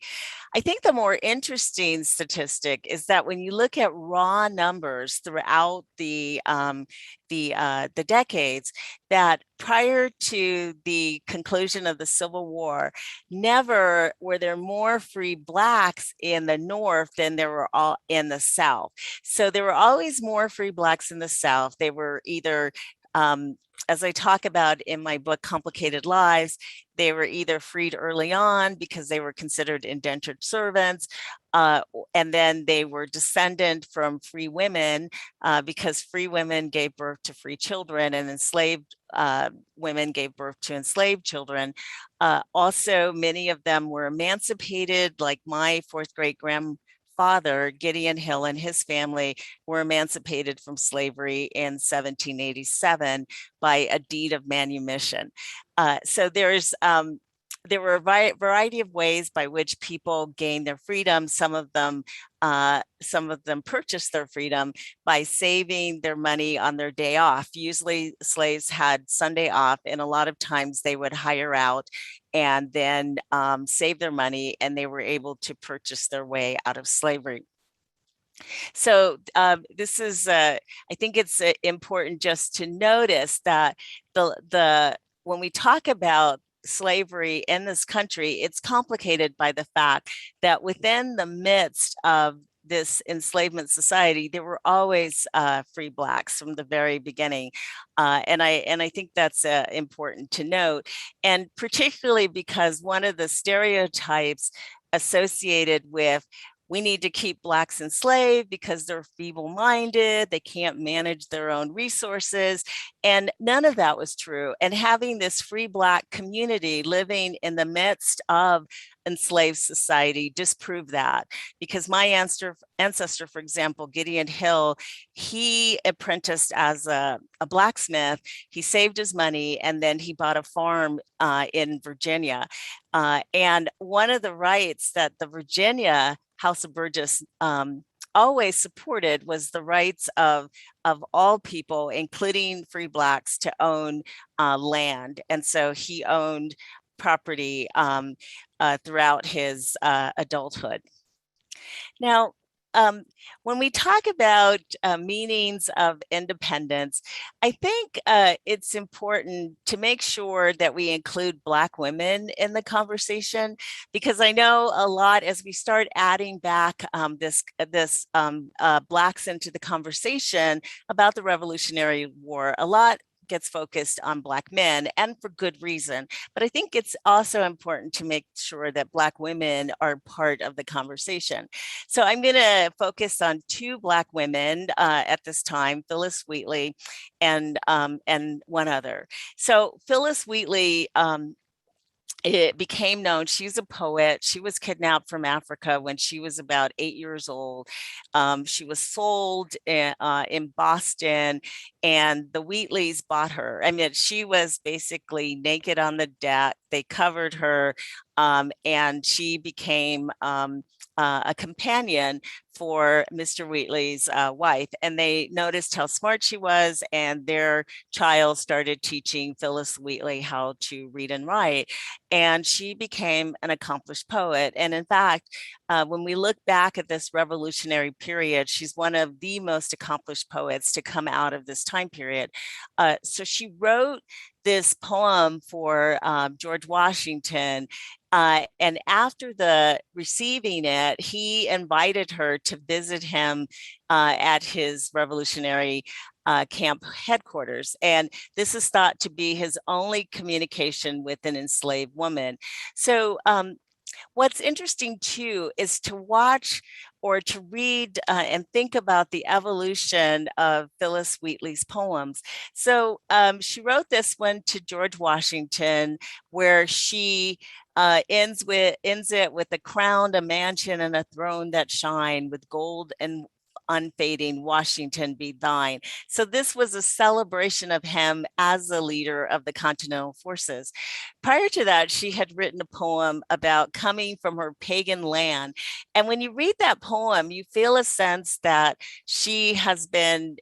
I think the more interesting statistic is that when you look at raw numbers throughout the decades, that prior to the conclusion of the Civil War, never were there more free Blacks in the North than there were all in the South. So there were always more free Blacks in the South. They were either as I talk about in my book, Complicated Lives, they were either freed early on because they were considered indentured servants, and then they were descendant from free women because free women gave birth to free children, and enslaved women gave birth to enslaved children. Also, many of them were emancipated, like my fourth great grandfather, Gideon Hill, and his family were emancipated from slavery in 1787 by a deed of manumission. So there were a variety of ways by which people gained their freedom. Some of them purchased their freedom by saving their money on their day off. Usually slaves had Sunday off, and a lot of times they would hire out and then save their money, and they were able to purchase their way out of slavery. So this is, I think it's important just to notice that when we talk about slavery in this country, it's complicated by the fact that within the midst of this enslavement society, there were always free Blacks from the very beginning. And I think that's important to note. And particularly because one of the stereotypes associated with we need to keep Blacks enslaved because they're feeble-minded, they can't manage their own resources, and none of that was true. And having this free Black community living in the midst of enslaved society disproved that, because my ancestor, for example, Gideon Hill, he apprenticed as a blacksmith. He saved his money, and then he bought a farm in Virginia. And one of the rights that the Virginia House of Burgess always supported was the rights of all people, including free Blacks, to own land. And so he owned property throughout his adulthood. Now, when we talk about meanings of independence, I think it's important to make sure that we include Black women in the conversation, because I know a lot as we start adding back Blacks into the conversation about the Revolutionary War, a lot gets focused on Black men, and for good reason. But I think it's also important to make sure that Black women are part of the conversation. So I'm going to focus on two Black women at this time, Phillis Wheatley and one other. So Phillis Wheatley, it became known, she's a poet. She was kidnapped from Africa when she was about 8 years old. She was sold in Boston, and the Wheatleys bought her. I mean, she was basically naked on the deck. They covered her, and she became a companion for Mr. Wheatley's wife. And they noticed how smart she was, and their child started teaching Phillis Wheatley how to read and write. And she became an accomplished poet. And in fact, when we look back at this revolutionary period, she's one of the most accomplished poets to come out of this time period. So she wrote this poem for George Washington. And after receiving it, he invited her to visit him at his revolutionary camp headquarters. And this is thought to be his only communication with an enslaved woman. So what's interesting too is to watch or to read and think about the evolution of Phillis Wheatley's poems. So she wrote this one to George Washington, where she ends it with a crown, a mansion, and a throne that shine, with gold and unfading Washington be thine. So this was a celebration of him as the leader of the Continental Forces. Prior to that, she had written a poem about coming from her pagan land. And when you read that poem, you feel a sense that she has been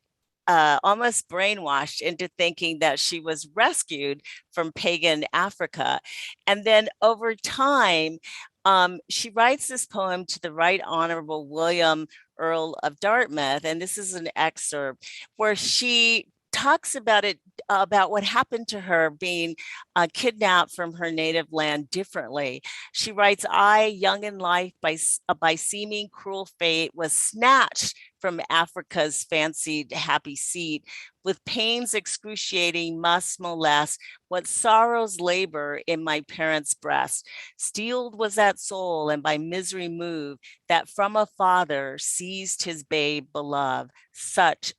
almost brainwashed into thinking that she was rescued from pagan Africa. And then over time, she writes this poem to the Right Honorable William Earl of Dartmouth, and this is an excerpt where she talks about what happened to her being kidnapped from her native land differently. She writes, I, young in life, by seeming cruel fate, was snatched from Africa's fancied happy seat, with pains excruciating must molest, what sorrows labor in my parents' breast. Steeled was that soul, and by misery moved, that from a father seized his babe beloved. Such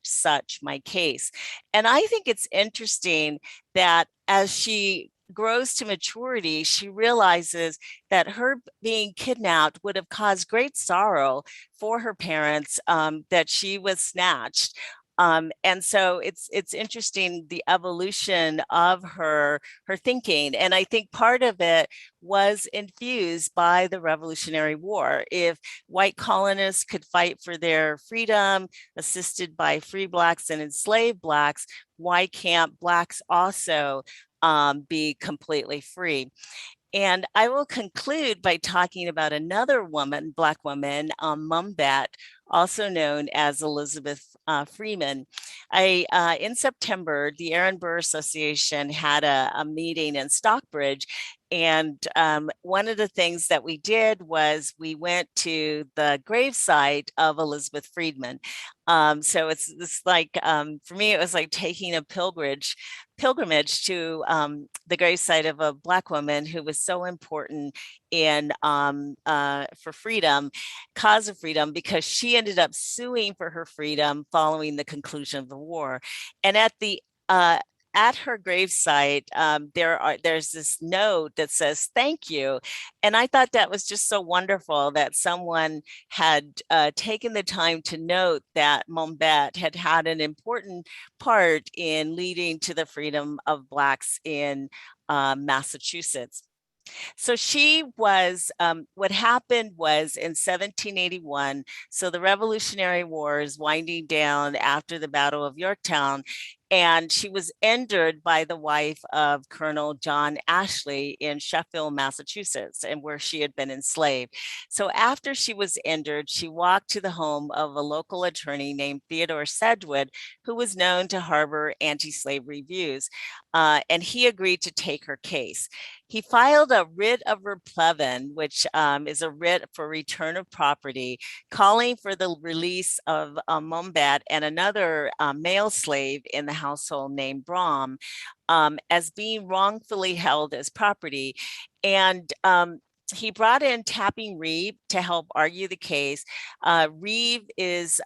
my case. And I think it's interesting that as she grows to maturity, she realizes that her being kidnapped would have caused great sorrow for her parents, that she was snatched. And so it's interesting, the evolution of her thinking. And I think part of it was infused by the Revolutionary War. If white colonists could fight for their freedom, assisted by free Blacks and enslaved Blacks, why can't Blacks also be completely free? And I will conclude by talking about another woman, Black woman, Mumbat, also known as Elizabeth Freeman. In September, the Aaron Burr Association had a meeting in Stockbridge. And one of the things that we did was we went to the gravesite of Elizabeth Freeman. So it's like, for me, it was like taking a pilgrimage to the gravesite of a Black woman who was so important in for freedom, cause of freedom, because she ended up suing for her freedom following the conclusion of the war. And at her gravesite, there's this note that says, thank you. And I thought that was just so wonderful that someone had taken the time to note that Mumbat had had an important part in leading to the freedom of Blacks in Massachusetts. So she was, what happened was in 1781, so the Revolutionary War is winding down after the Battle of Yorktown, and she was injured by the wife of Colonel John Ashley in Sheffield, Massachusetts, and where she had been enslaved. So after she was injured, she walked to the home of a local attorney named Theodore Sedgwood, who was known to harbor anti-slavery views, and he agreed to take her case. He filed a writ of replevin, which is a writ for return of property, calling for the release of Mumbat and another male slave in the household named Brom, as being wrongfully held as property. And he brought in Tapping Reeve to help argue the case. Reeve is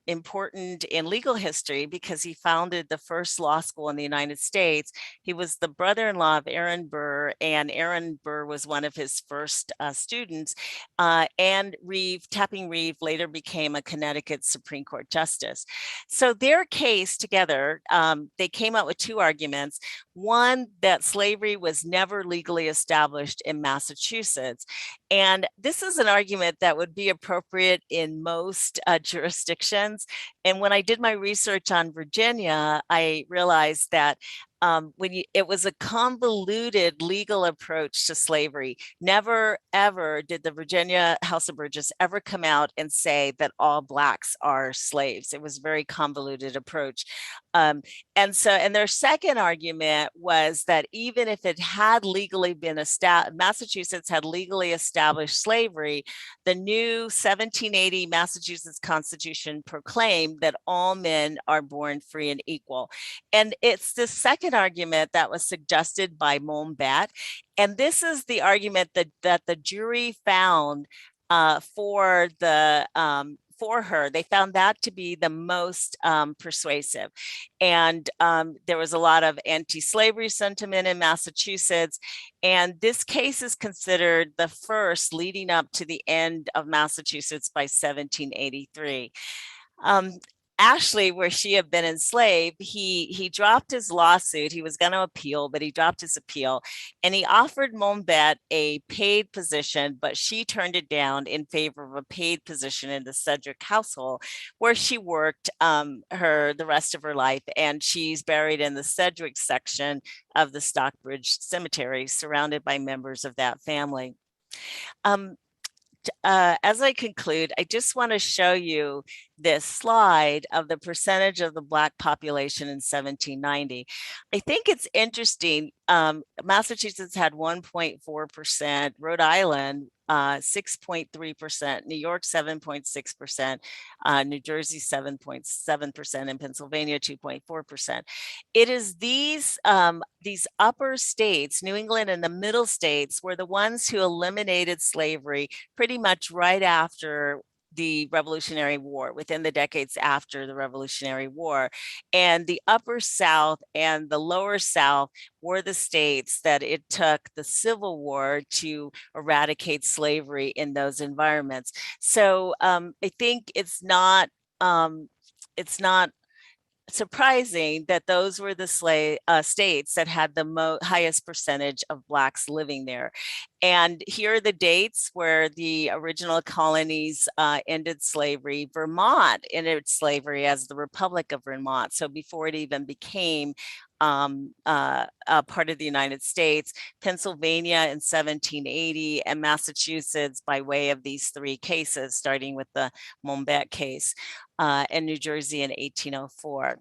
important in legal history because he founded the first law school in the United States. He was the brother-in-law of Aaron Burr, and Aaron Burr was one of his first students. And Tapping Reeve later became a Connecticut Supreme Court justice. So their case together, they came out with two arguments. One, that slavery was never legally established in Massachusetts. And this is an argument that would be appropriate in most jurisdictions. And when I did my research on Virginia, I realized that it was a convoluted legal approach to slavery. Never, ever did the Virginia House of Burgess ever come out and say that all Blacks are slaves. It was a very convoluted approach. And their second argument was that even if it had legally been established, Massachusetts had legally established slavery, the new 1780 Massachusetts Constitution proclaimed that all men are born free and equal. And it's the second argument that was suggested by Mumbat. And this is the argument that the jury found for her. They found that to be the most persuasive. And there was a lot of anti-slavery sentiment in Massachusetts. And this case is considered the first leading up to the end of Massachusetts by 1783. Ashley, where she had been enslaved, he dropped his lawsuit. He was going to appeal, but he dropped his appeal, and he offered Monbet a paid position, but she turned it down in favor of a paid position in the Sedgwick household, where she worked the rest of her life, and she's buried in the Sedgwick section of the Stockbridge Cemetery, surrounded by members of that family. As I conclude, I just want to show you this slide of the percentage of the Black population in 1790. I think it's interesting. Massachusetts had 1.4%, Rhode Island 6.3%, New York 7.6%, New Jersey 7.7%, and Pennsylvania 2.4%. It is these upper states, New England and the middle states, were the ones who eliminated slavery pretty much right after the Revolutionary War, within the decades after the Revolutionary War. And the upper South and the lower South were the states that it took the Civil War to eradicate slavery in those environments. So I think it's not surprising that those were the states that had the highest percentage of Blacks living there. And here are the dates where the original colonies ended slavery. Vermont ended slavery as the Republic of Vermont, so before it even became a part of the United States. Pennsylvania in 1780, and Massachusetts by way of these three cases, starting with the Monbet case, and New Jersey in 1804.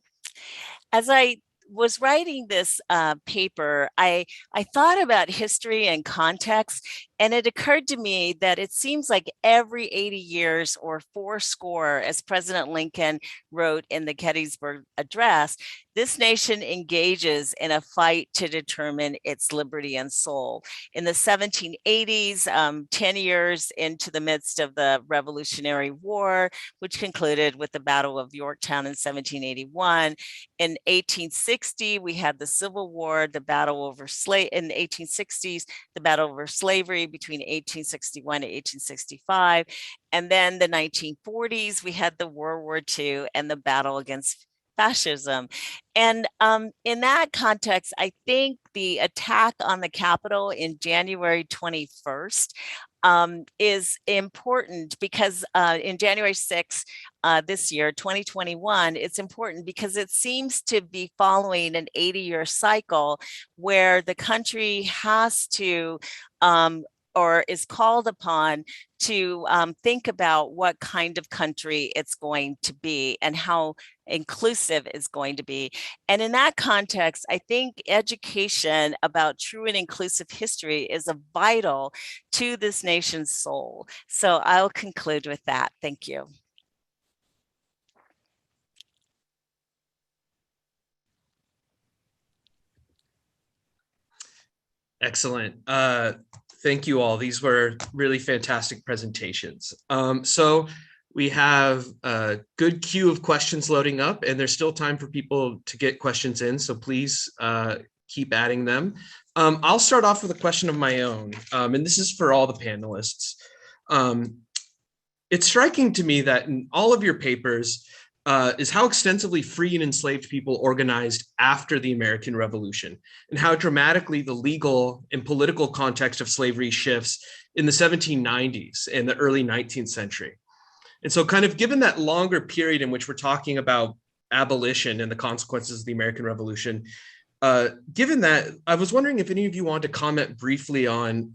As I was writing this paper, I thought about history and context, and it occurred to me that it seems like every 80 years or 80, as President Lincoln wrote in the Gettysburg Address, this nation engages in a fight to determine its liberty and soul. In the 1780s, 10 years into the midst of the Revolutionary War, which concluded with the Battle of Yorktown in 1781. In 1860, we had the Civil War, the battle over in the 1860s, the battle over slavery between 1861 and 1865. And then the 1940s, we had the World War II and the battle against fascism. And in that context, I think the attack on the Capitol in January 21st is important because in January 6th, this year, 2021, it's important because it seems to be following an 80-year cycle where the country has to or is called upon to think about what kind of country it's going to be and how inclusive it's going to be. And in that context, I think education about true and inclusive history is vital to this nation's soul. So I'll conclude with that. Thank you. Excellent. Thank you all. These were really fantastic presentations. So we have a good queue of questions loading up, and there's still time for people to get questions in. So please keep adding them. I'll start off with a question of my own, and this is for all the panelists. It's striking to me that in all of your papers is how extensively free and enslaved people organized after the American Revolution, and how dramatically the legal and political context of slavery shifts in the 1790s and the early 19th century. And so kind of given that longer period in which we're talking about abolition and the consequences of the American Revolution, given that, I was wondering if any of you want to comment briefly on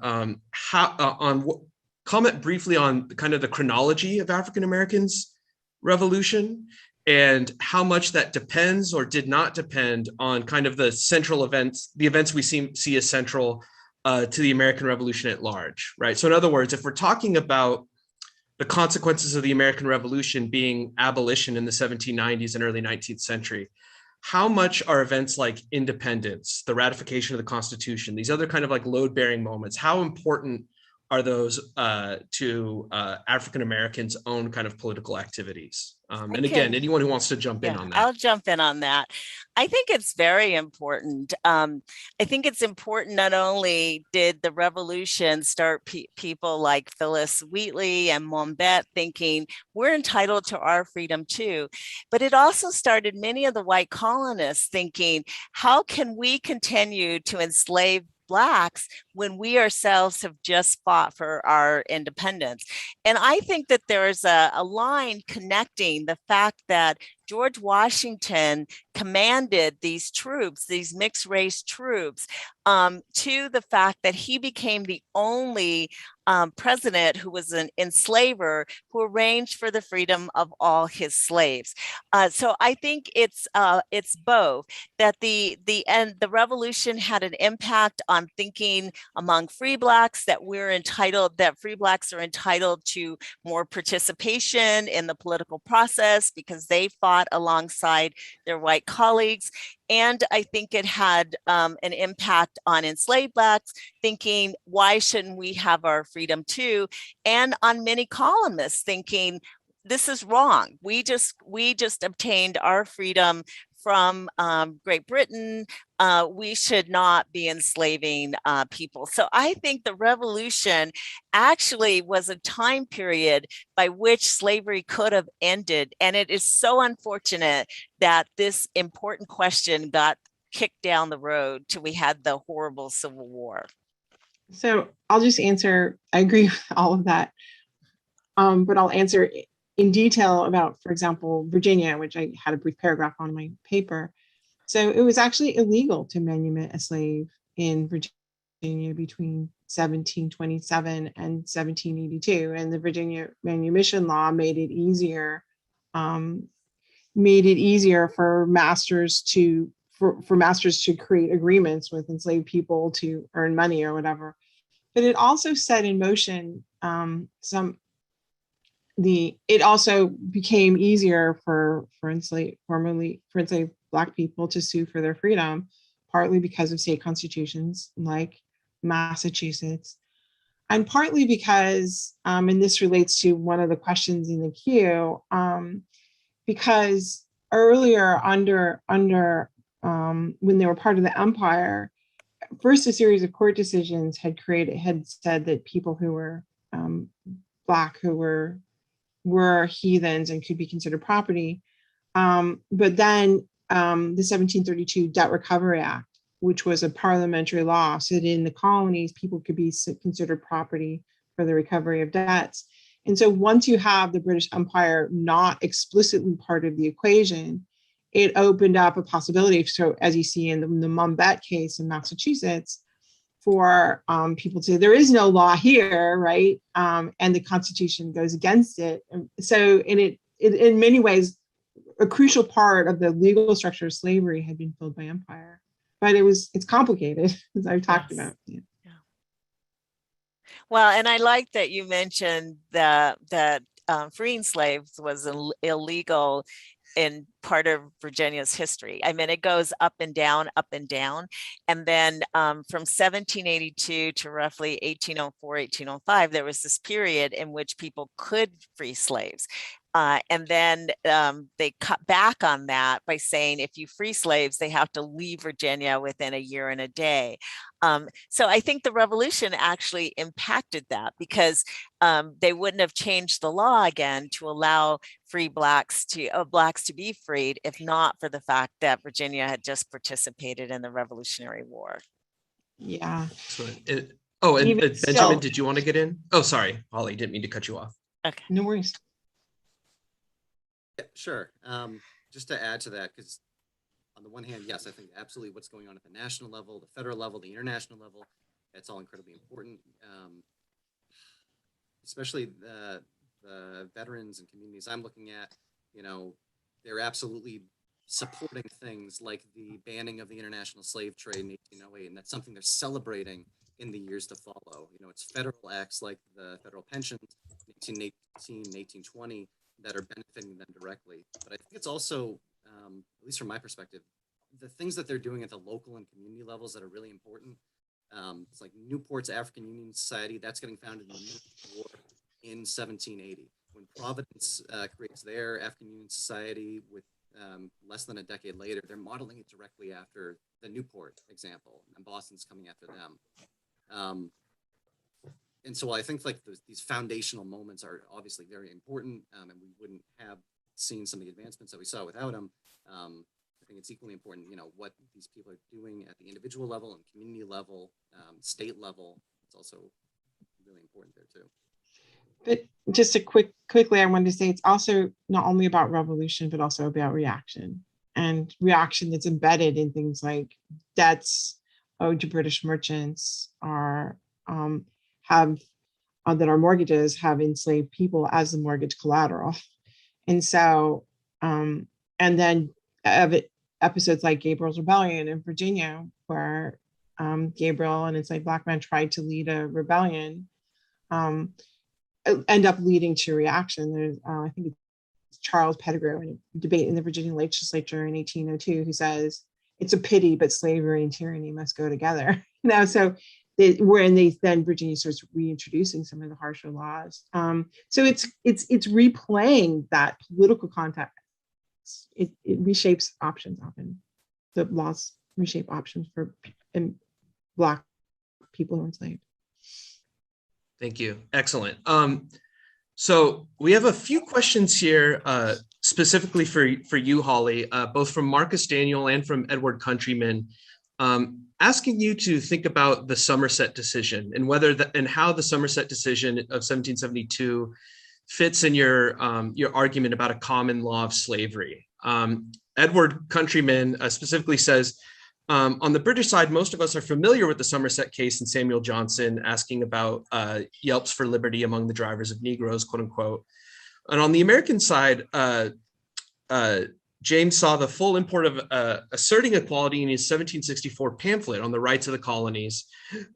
comment briefly on kind of the chronology of African Americans' revolution and how much that depends or did not depend on kind of the central events, the events we see as central to the American Revolution at large, right? So in other words, if we're talking about the consequences of the American Revolution being abolition in the 1790s and early 19th century, how much are events like independence, the ratification of the Constitution, these other kind of like load-bearing moments, how important are those to African Americans' own kind of political activities. And again, anyone who wants to jump in on that. I'll jump in on that. I think it's very important. I think it's important not only did the revolution start people like Phyllis Wheatley and Mombet thinking we're entitled to our freedom too, but it also started many of the white colonists thinking, how can we continue to enslave Blacks when we ourselves have just fought for our independence? And I think that there is a line connecting the fact that George Washington commanded these troops, these mixed race troops, to the fact that he became the only president who was an enslaver who arranged for the freedom of all his slaves. So I think it's both that the revolution had an impact on thinking among free Blacks that free Blacks are entitled to more participation in the political process because they fought alongside their white colleagues. And I think it had an impact on enslaved Blacks thinking, why shouldn't we have our freedom too? And on many columnists thinking, this is wrong. We just obtained our freedom from Great Britain. We should not be enslaving people. So I think the revolution actually was a time period by which slavery could have ended. And it is so unfortunate that this important question got kicked down the road till we had the horrible Civil War. So I'll just answer, I agree with all of that, but I'll answer in detail about, for example, Virginia, which I had a brief paragraph on in my paper. So it was actually illegal to manumit a slave in Virginia between 1727 and 1782, and the Virginia manumission law made it easier for masters to create agreements with enslaved people to earn money or whatever. But it also set in motion it also became easier for enslaved Black people to sue for their freedom, partly because of state constitutions like Massachusetts, and partly because, and this relates to one of the questions in the queue, because earlier when they were part of the empire, first a series of court decisions had said that people who were Black who were heathens and could be considered property. But then the 1732 Debt Recovery Act, which was a parliamentary law, said in the colonies, people could be considered property for the recovery of debts. And so once you have the British Empire not explicitly part of the equation, it opened up a possibility. So as you see in the Mombet case in Massachusetts, for people to say there is no law here, right? And the Constitution goes against it. And so in many ways, a crucial part of the legal structure of slavery had been filled by empire. But it's complicated, as I've talked about. Yeah. Well, and I like that you mentioned that freeing slaves was illegal in part of Virginia's history. I mean, it goes up and down. And then from 1782 to roughly 1804, 1805, there was this period in which people could free slaves. And then they cut back on that by saying if you free slaves, they have to leave Virginia within a year and a day. So I think the revolution actually impacted that because they wouldn't have changed the law again to allow free Blacks to be freed if not for the fact that Virginia had just participated in the Revolutionary War. Yeah. And Benjamin, did you want to get in? Oh, sorry, Holly, didn't mean to cut you off. Okay. No worries. Yeah, sure. Just to add to that, because on the one hand, yes, I think absolutely what's going on at the national level, the federal level, the international level, that's all incredibly important. Especially the veterans and communities I'm looking at, they're absolutely supporting things like the banning of the international slave trade in 1808, and that's something they're celebrating in the years to follow. It's federal acts like the federal pensions in 1818, 1820 that are benefiting them directly. But I think it's also, at least from my perspective, the things that they're doing at the local and community levels that are really important. It's like Newport's African Union Society, that's getting founded in the American War in 1780. When Providence creates their African Union Society with less than a decade later, they're modeling it directly after the Newport example, and Boston's coming after them. And so I think like these foundational moments are obviously very important, and we wouldn't have seen some of the advancements that we saw without them. I think it's equally important, you know, what these people are doing at the individual level and community level, state level. It's also really important there too. But just quickly, I wanted to say it's also not only about revolution, but also about reaction, and reaction that's embedded in things like debts owed to British merchants are that our mortgages have enslaved people as the mortgage collateral. And so, and then episodes like Gabriel's Rebellion in Virginia, where Gabriel and enslaved Black men tried to lead a rebellion, end up leading to reaction. There's, I think it's Charles Pettigrew in a debate in the Virginia legislature in 1802, who says, "It's a pity, but slavery and tyranny must go together." You know, so then Virginia starts reintroducing some of the harsher laws. So it's replaying that political context. It reshapes options often. The laws reshape options for Black people who are enslaved. Thank you. Excellent. So we have a few questions here specifically for you, Holly, both from Marcus Daniel and from Edward Countryman, asking you to think about the Somerset decision and and how the Somerset decision of 1772 fits in your argument about a common law of slavery. Edward Countryman specifically says, on the British side, most of us are familiar with the Somerset case and Samuel Johnson asking about yelps for liberty among the drivers of Negroes, quote unquote. And on the American side, James saw the full import of asserting equality in his 1764 pamphlet on the rights of the colonies,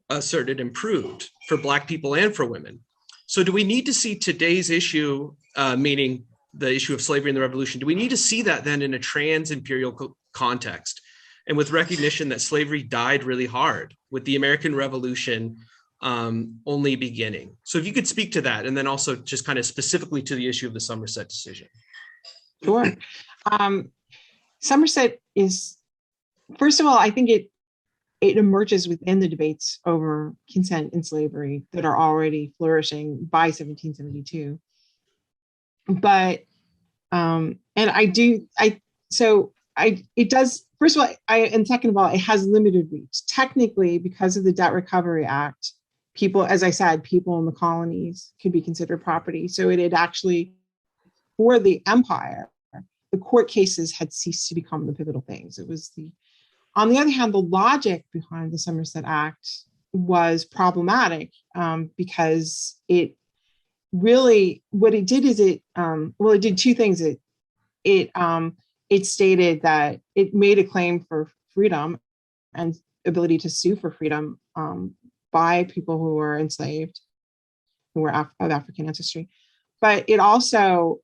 asserted and proved for Black people and for women. So do we need to see today's issue, meaning the issue of slavery and the revolution, do we need to see that then in a trans-imperial context? And with recognition that slavery died really hard with the American Revolution only beginning. So if you could speak to that, and then also just kind of specifically to the issue of the Somerset decision. Sure. Somerset is, first of all, I think it emerges within the debates over consent and slavery that are already flourishing by 1772. But, it does, first of all, and second of all, it has limited reach. Technically, because of the Debt Recovery Act, people, as I said, people in the colonies could be considered property. So it had actually, for the empire, the court cases had ceased to become the pivotal things. It was on the other hand, the logic behind the Somerset Act was problematic because it really, what it did is it did two things. It stated that it made a claim for freedom and ability to sue for freedom by people who were enslaved, who were of African ancestry. But it also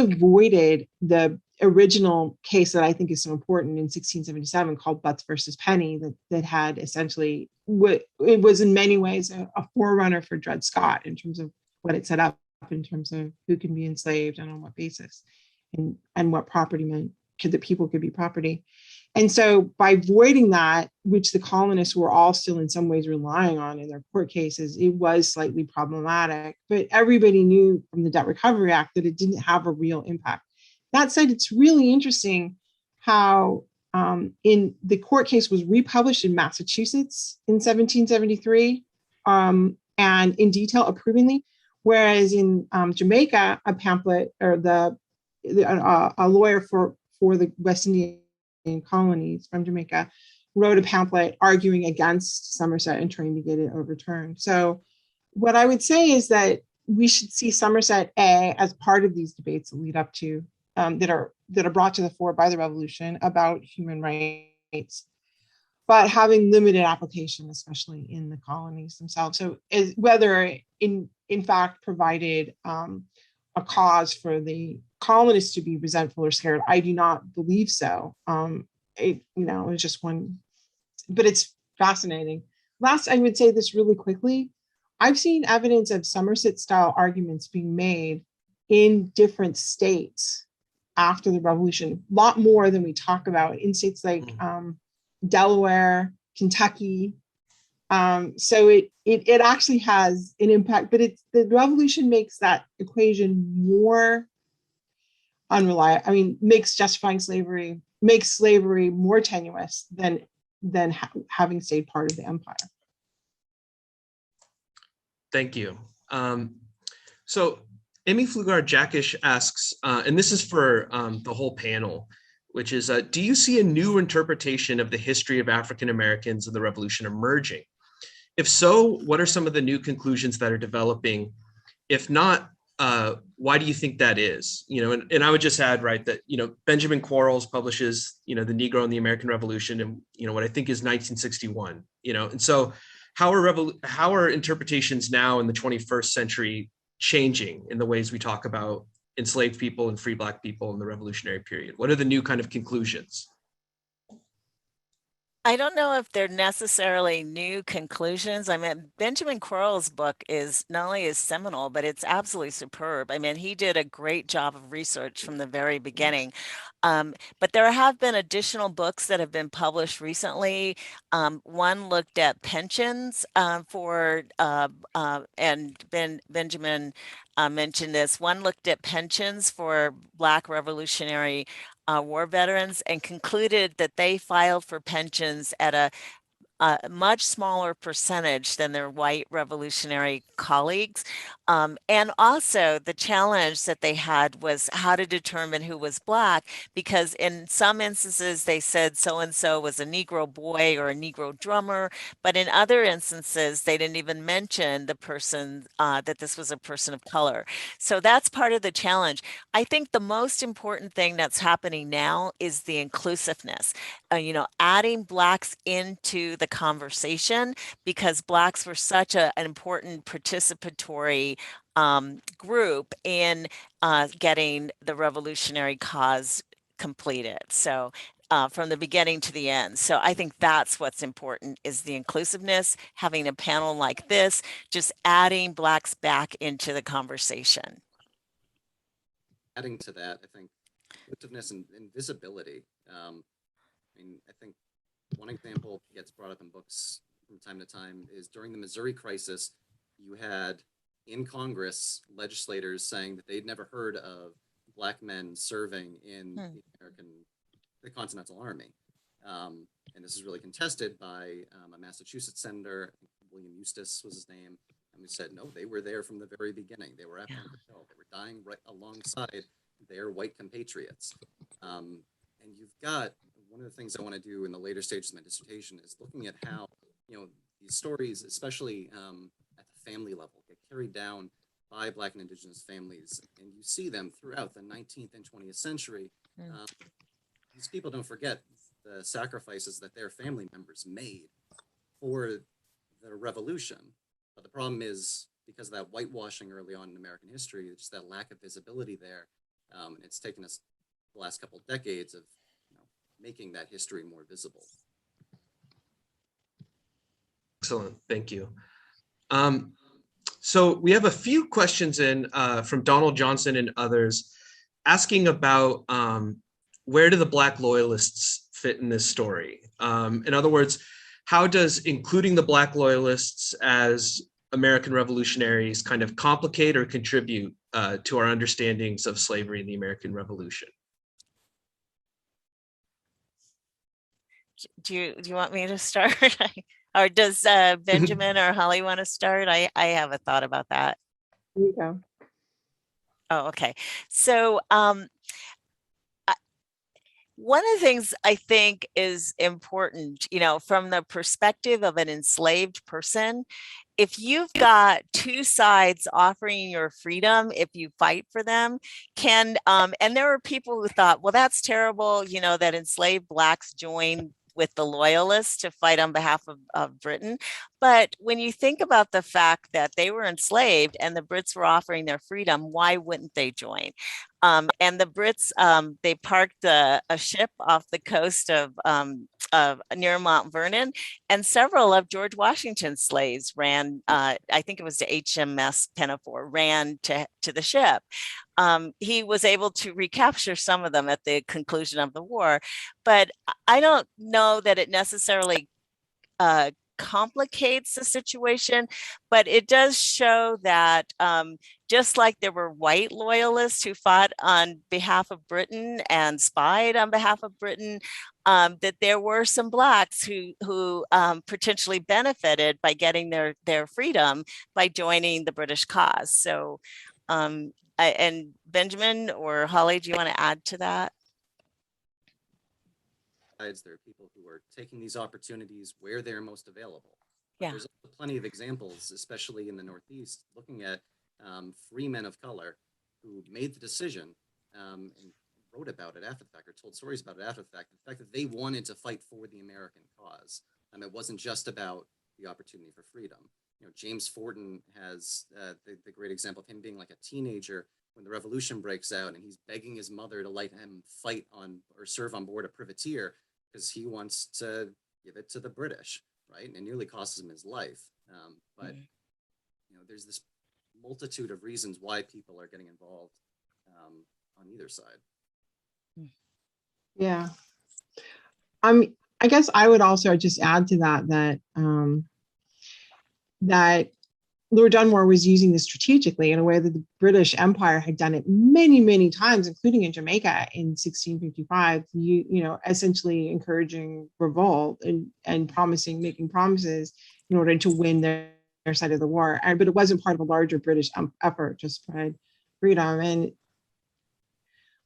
voided the original case that I think is so important in 1677 called Butts versus Penny, that had essentially, it was in many ways a forerunner for Dred Scott in terms of what it set up in terms of who can be enslaved and on what basis, and what property meant, that people could be property. And so by voiding that, which the colonists were all still in some ways relying on in their court cases, it was slightly problematic. But everybody knew from the Debt Recovery Act that it didn't have a real impact. That said, it's really interesting how in the court case was republished in Massachusetts in 1773 and in detail approvingly, whereas in Jamaica, a pamphlet or a lawyer for the West Indian colonies from Jamaica wrote a pamphlet arguing against Somerset and trying to get it overturned. So what I would say is that we should see Somerset as part of these debates that lead up to that are brought to the fore by the revolution about human rights, but having limited application, especially in the colonies themselves. So whether in fact provided a cause for the colonists to be resentful or scared, I do not believe so. It was just one but it's fascinating. Last, I would say this really quickly. I've seen evidence of Somerset style arguments being made in different states after the revolution, a lot more than we talk about in states like Delaware, Kentucky. So it actually has an impact, but the revolution makes that equation more unreliable. I mean, makes slavery more tenuous than having stayed part of the empire. Thank you. So Amy Flugard-Jackish asks, and this is for the whole panel, which is, do you see a new interpretation of the history of African Americans and the revolution emerging? If so, what are some of the new conclusions that are developing? If not, why do you think that is? And I would just add, right, that, Benjamin Quarles publishes, the Negro and the American Revolution in, what I think is 1961, and so how are interpretations now in the 21st century changing in the ways we talk about enslaved people and free Black people in the revolutionary period? What are the new kind of conclusions? I don't know if they're necessarily new conclusions. I mean, Benjamin Quarles' book is not only is seminal, but it's absolutely superb. I mean, he did a great job of research from the very beginning. But there have been additional books that have been published recently. One looked at pensions and Benjamin mentioned this. One looked at pensions for Black Revolutionary War veterans and concluded that they filed for pensions at a much smaller percentage than their white revolutionary colleagues. And also the challenge that they had was how to determine who was Black, because in some instances they said so-and-so was a Negro boy or a Negro drummer, but in other instances they didn't even mention the person, that this was a person of color. So that's part of the challenge. I think the most important thing that's happening now is the inclusiveness, adding Blacks into the conversation, because Blacks were such an important participatory group in getting the revolutionary cause completed. So from the beginning to the end. So I think that's what's important, is the inclusiveness, having a panel like this, just adding Blacks back into the conversation. Adding to that, I think inclusiveness and visibility. I think one example gets brought up in books from time to time is during the Missouri crisis, you had in Congress legislators saying that they'd never heard of Black men serving in the Continental Army. And this is really contested by a Massachusetts senator, William Eustis was his name, and we said, no, they were there from the very beginning. They were at Bunker Hill. They were dying right alongside their white compatriots. And you've got, one of the things I want to do in the later stages of my dissertation is looking at how, these stories, especially at the family level, get carried down by Black and Indigenous families. And you see them throughout the 19th and 20th century. These people don't forget the sacrifices that their family members made for the revolution. But the problem is, because of that whitewashing early on in American history, just that lack of visibility there. And it's taken us the last couple of decades of making that history more visible. Excellent, thank you. So we have a few questions in from Donald Johnson and others asking about where do the Black loyalists fit in this story? In other words, how does including the Black loyalists as American revolutionaries kind of complicate or contribute to our understandings of slavery and the American Revolution? Do you want me to start? Or does Benjamin or Holly want to start? I have a thought about that. There you go. Oh, okay. So one of the things I think is important, from the perspective of an enslaved person, if you've got two sides offering your freedom, if you fight for them, and there were people who thought, well, that's terrible, that enslaved Blacks join with the loyalists to fight on behalf of Britain. But when you think about the fact that they were enslaved and the Brits were offering their freedom, why wouldn't they join? And the Brits, they parked a ship off the coast of near Mount Vernon, and several of George Washington's slaves ran, I think it was the HMS Pinafore, ran to the ship. He was able to recapture some of them at the conclusion of the war, but I don't know that it necessarily complicates the situation, but it does show that just like there were white loyalists who fought on behalf of Britain and spied on behalf of Britain, that there were some Blacks who potentially benefited by getting their freedom by joining the British cause. So, and Benjamin or Holly, do you want to add to that? There are people who are taking these opportunities where they're most available. But Yeah. there's plenty of examples, especially in the Northeast, looking at free men of color who made the decision and wrote about it after the fact, or told stories about it after the fact that they wanted to fight for the American cause. It wasn't just about the opportunity for freedom. You know, James Fortin has the great example of him being like a teenager when the revolution breaks out, and he's begging his mother to let him fight on or serve on board a privateer because he wants to give it to the British, right? And it nearly costs him his life. But you know, there's this multitude of reasons why people are getting involved on either side. Yeah. I guess I would also just add to that that Lord Dunmore was using this strategically in a way that the British Empire had done it many, many times, including in Jamaica in 1655, you know, essentially encouraging revolt and making promises in order to win their side of the war. But it wasn't part of a larger British effort to spread freedom. And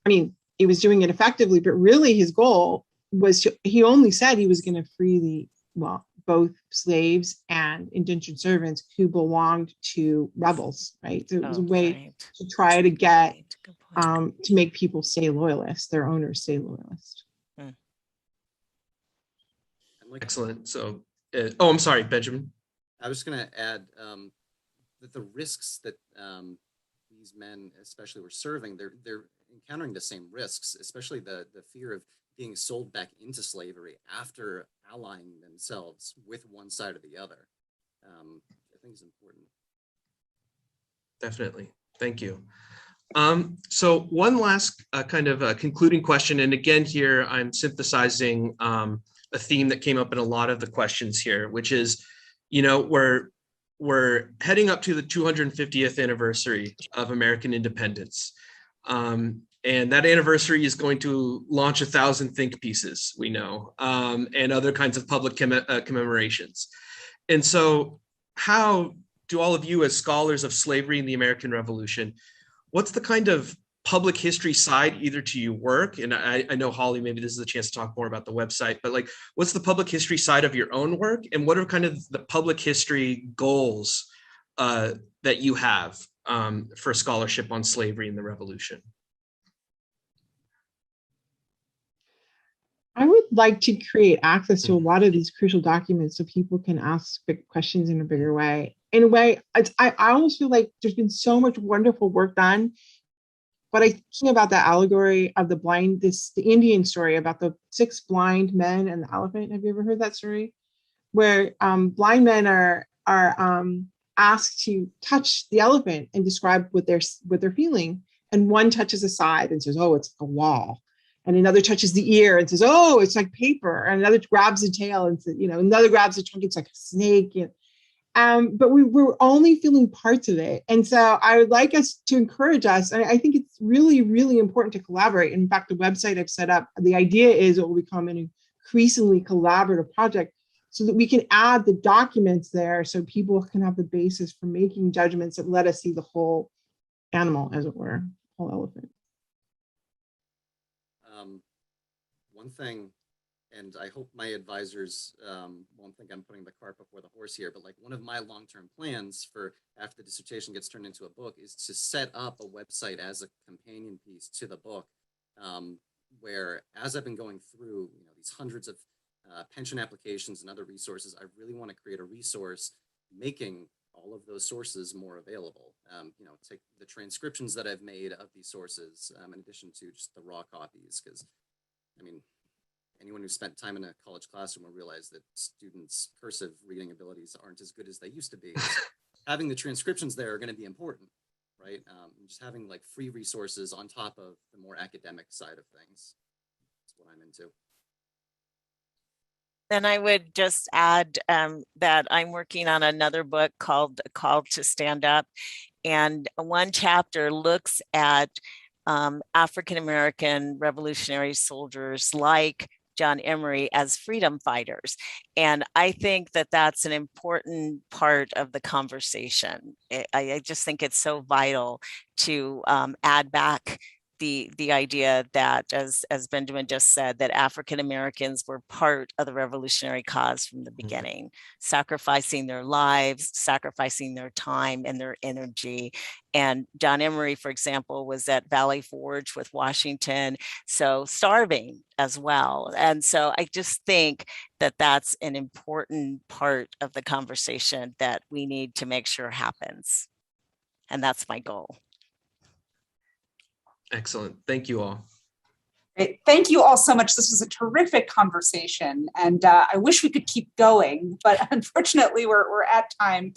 I mean, he was doing it effectively, but really his goal was he only said he was going to free both slaves and indentured servants who belonged to rebels, right? So it was a way to try to get to make people stay loyalists, their owners stay loyalist. Excellent. So, I'm sorry, Benjamin. I was going to add that the risks that these men, especially, were serving, they're encountering the same risks, especially the fear of being sold back into slavery after allying themselves with one side or the other. I think is important. Definitely. Thank you. So one last kind of concluding question. And again, here I'm synthesizing a theme that came up in a lot of the questions here, which is, you know, we're heading up to the 250th anniversary of American independence. And that anniversary is going to launch 1,000 think pieces, we know, and other kinds of public commemorations. And so how do all of you as scholars of slavery and the American Revolution, what's the kind of public history side either to your work? And I know, Holly, maybe this is a chance to talk more about the website, but like, what's the public history side of your own work? And what are kind of the public history goals that you have for scholarship on slavery and the revolution? I would like to create access to a lot of these crucial documents so people can ask big questions in a bigger way. In a way, I almost feel like there's been so much wonderful work done, but I think about that allegory of the Indian story about the 6 blind men and the elephant. Have you ever heard that story? Where blind men are asked to touch the elephant and describe what they're feeling, and one touches a side and says, "Oh, it's a wall." And another touches the ear and says, "Oh, it's like paper." And another grabs the tail and says, you know, another grabs the trunk, it's like a snake. But we're only feeling parts of it. And so I would like us to encourage us. And I think it's really, really important to collaborate. In fact, the website I've set up, the idea is it will become an increasingly collaborative project so that we can add the documents there so people can have the basis for making judgments that let us see the whole animal, as it were, whole elephant. One thing, and I hope my advisors won't think I'm putting the cart before the horse here, but like one of my long-term plans for after the dissertation gets turned into a book is to set up a website as a companion piece to the book, where as I've been going through, you know, these hundreds of pension applications and other resources, I really want to create a resource making all of those sources more available. You know, take the transcriptions that I've made of these sources, in addition to just the raw copies, because I mean, anyone who spent time in a college classroom will realize that students' cursive reading abilities aren't as good as they used to be. Having the transcriptions there are going to be important, right? Just having like free resources on top of the more academic side of things. That's what I'm into. Then I would just add that I'm working on another book called Call to Stand Up. And one chapter looks at African-American revolutionary soldiers like John Emery as freedom fighters. And I think that that's an important part of the conversation. I just think it's so vital to add back the idea that, as Benjamin just said, that African Americans were part of the revolutionary cause from the beginning, sacrificing their lives, sacrificing their time and their energy. And John Emery, for example, was at Valley Forge with Washington, so starving as well. And so I just think that that's an important part of the conversation that we need to make sure happens. And that's my goal. Excellent. Thank you all. Great. Thank you all so much. This was a terrific conversation, and I wish we could keep going, but unfortunately we're at time.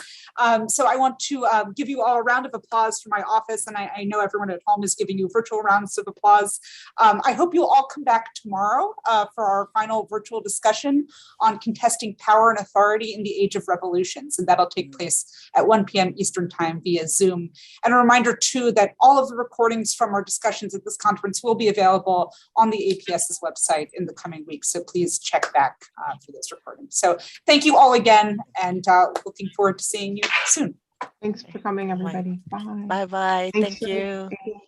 So I want to give you all a round of applause from my office, and I know everyone at home is giving you virtual rounds of applause. I hope you'll all come back tomorrow for our final virtual discussion on contesting power and authority in the age of revolutions, and that'll take place at 1 p.m. Eastern Time via Zoom. And a reminder too that all of the recordings from our discussions at this conference will be available on the APS's website in the coming weeks. So please check back for those recordings. So thank you all again, and looking forward to seeing you soon. Thanks for coming, everybody. Bye. Bye-bye. Thanks Thank you. for-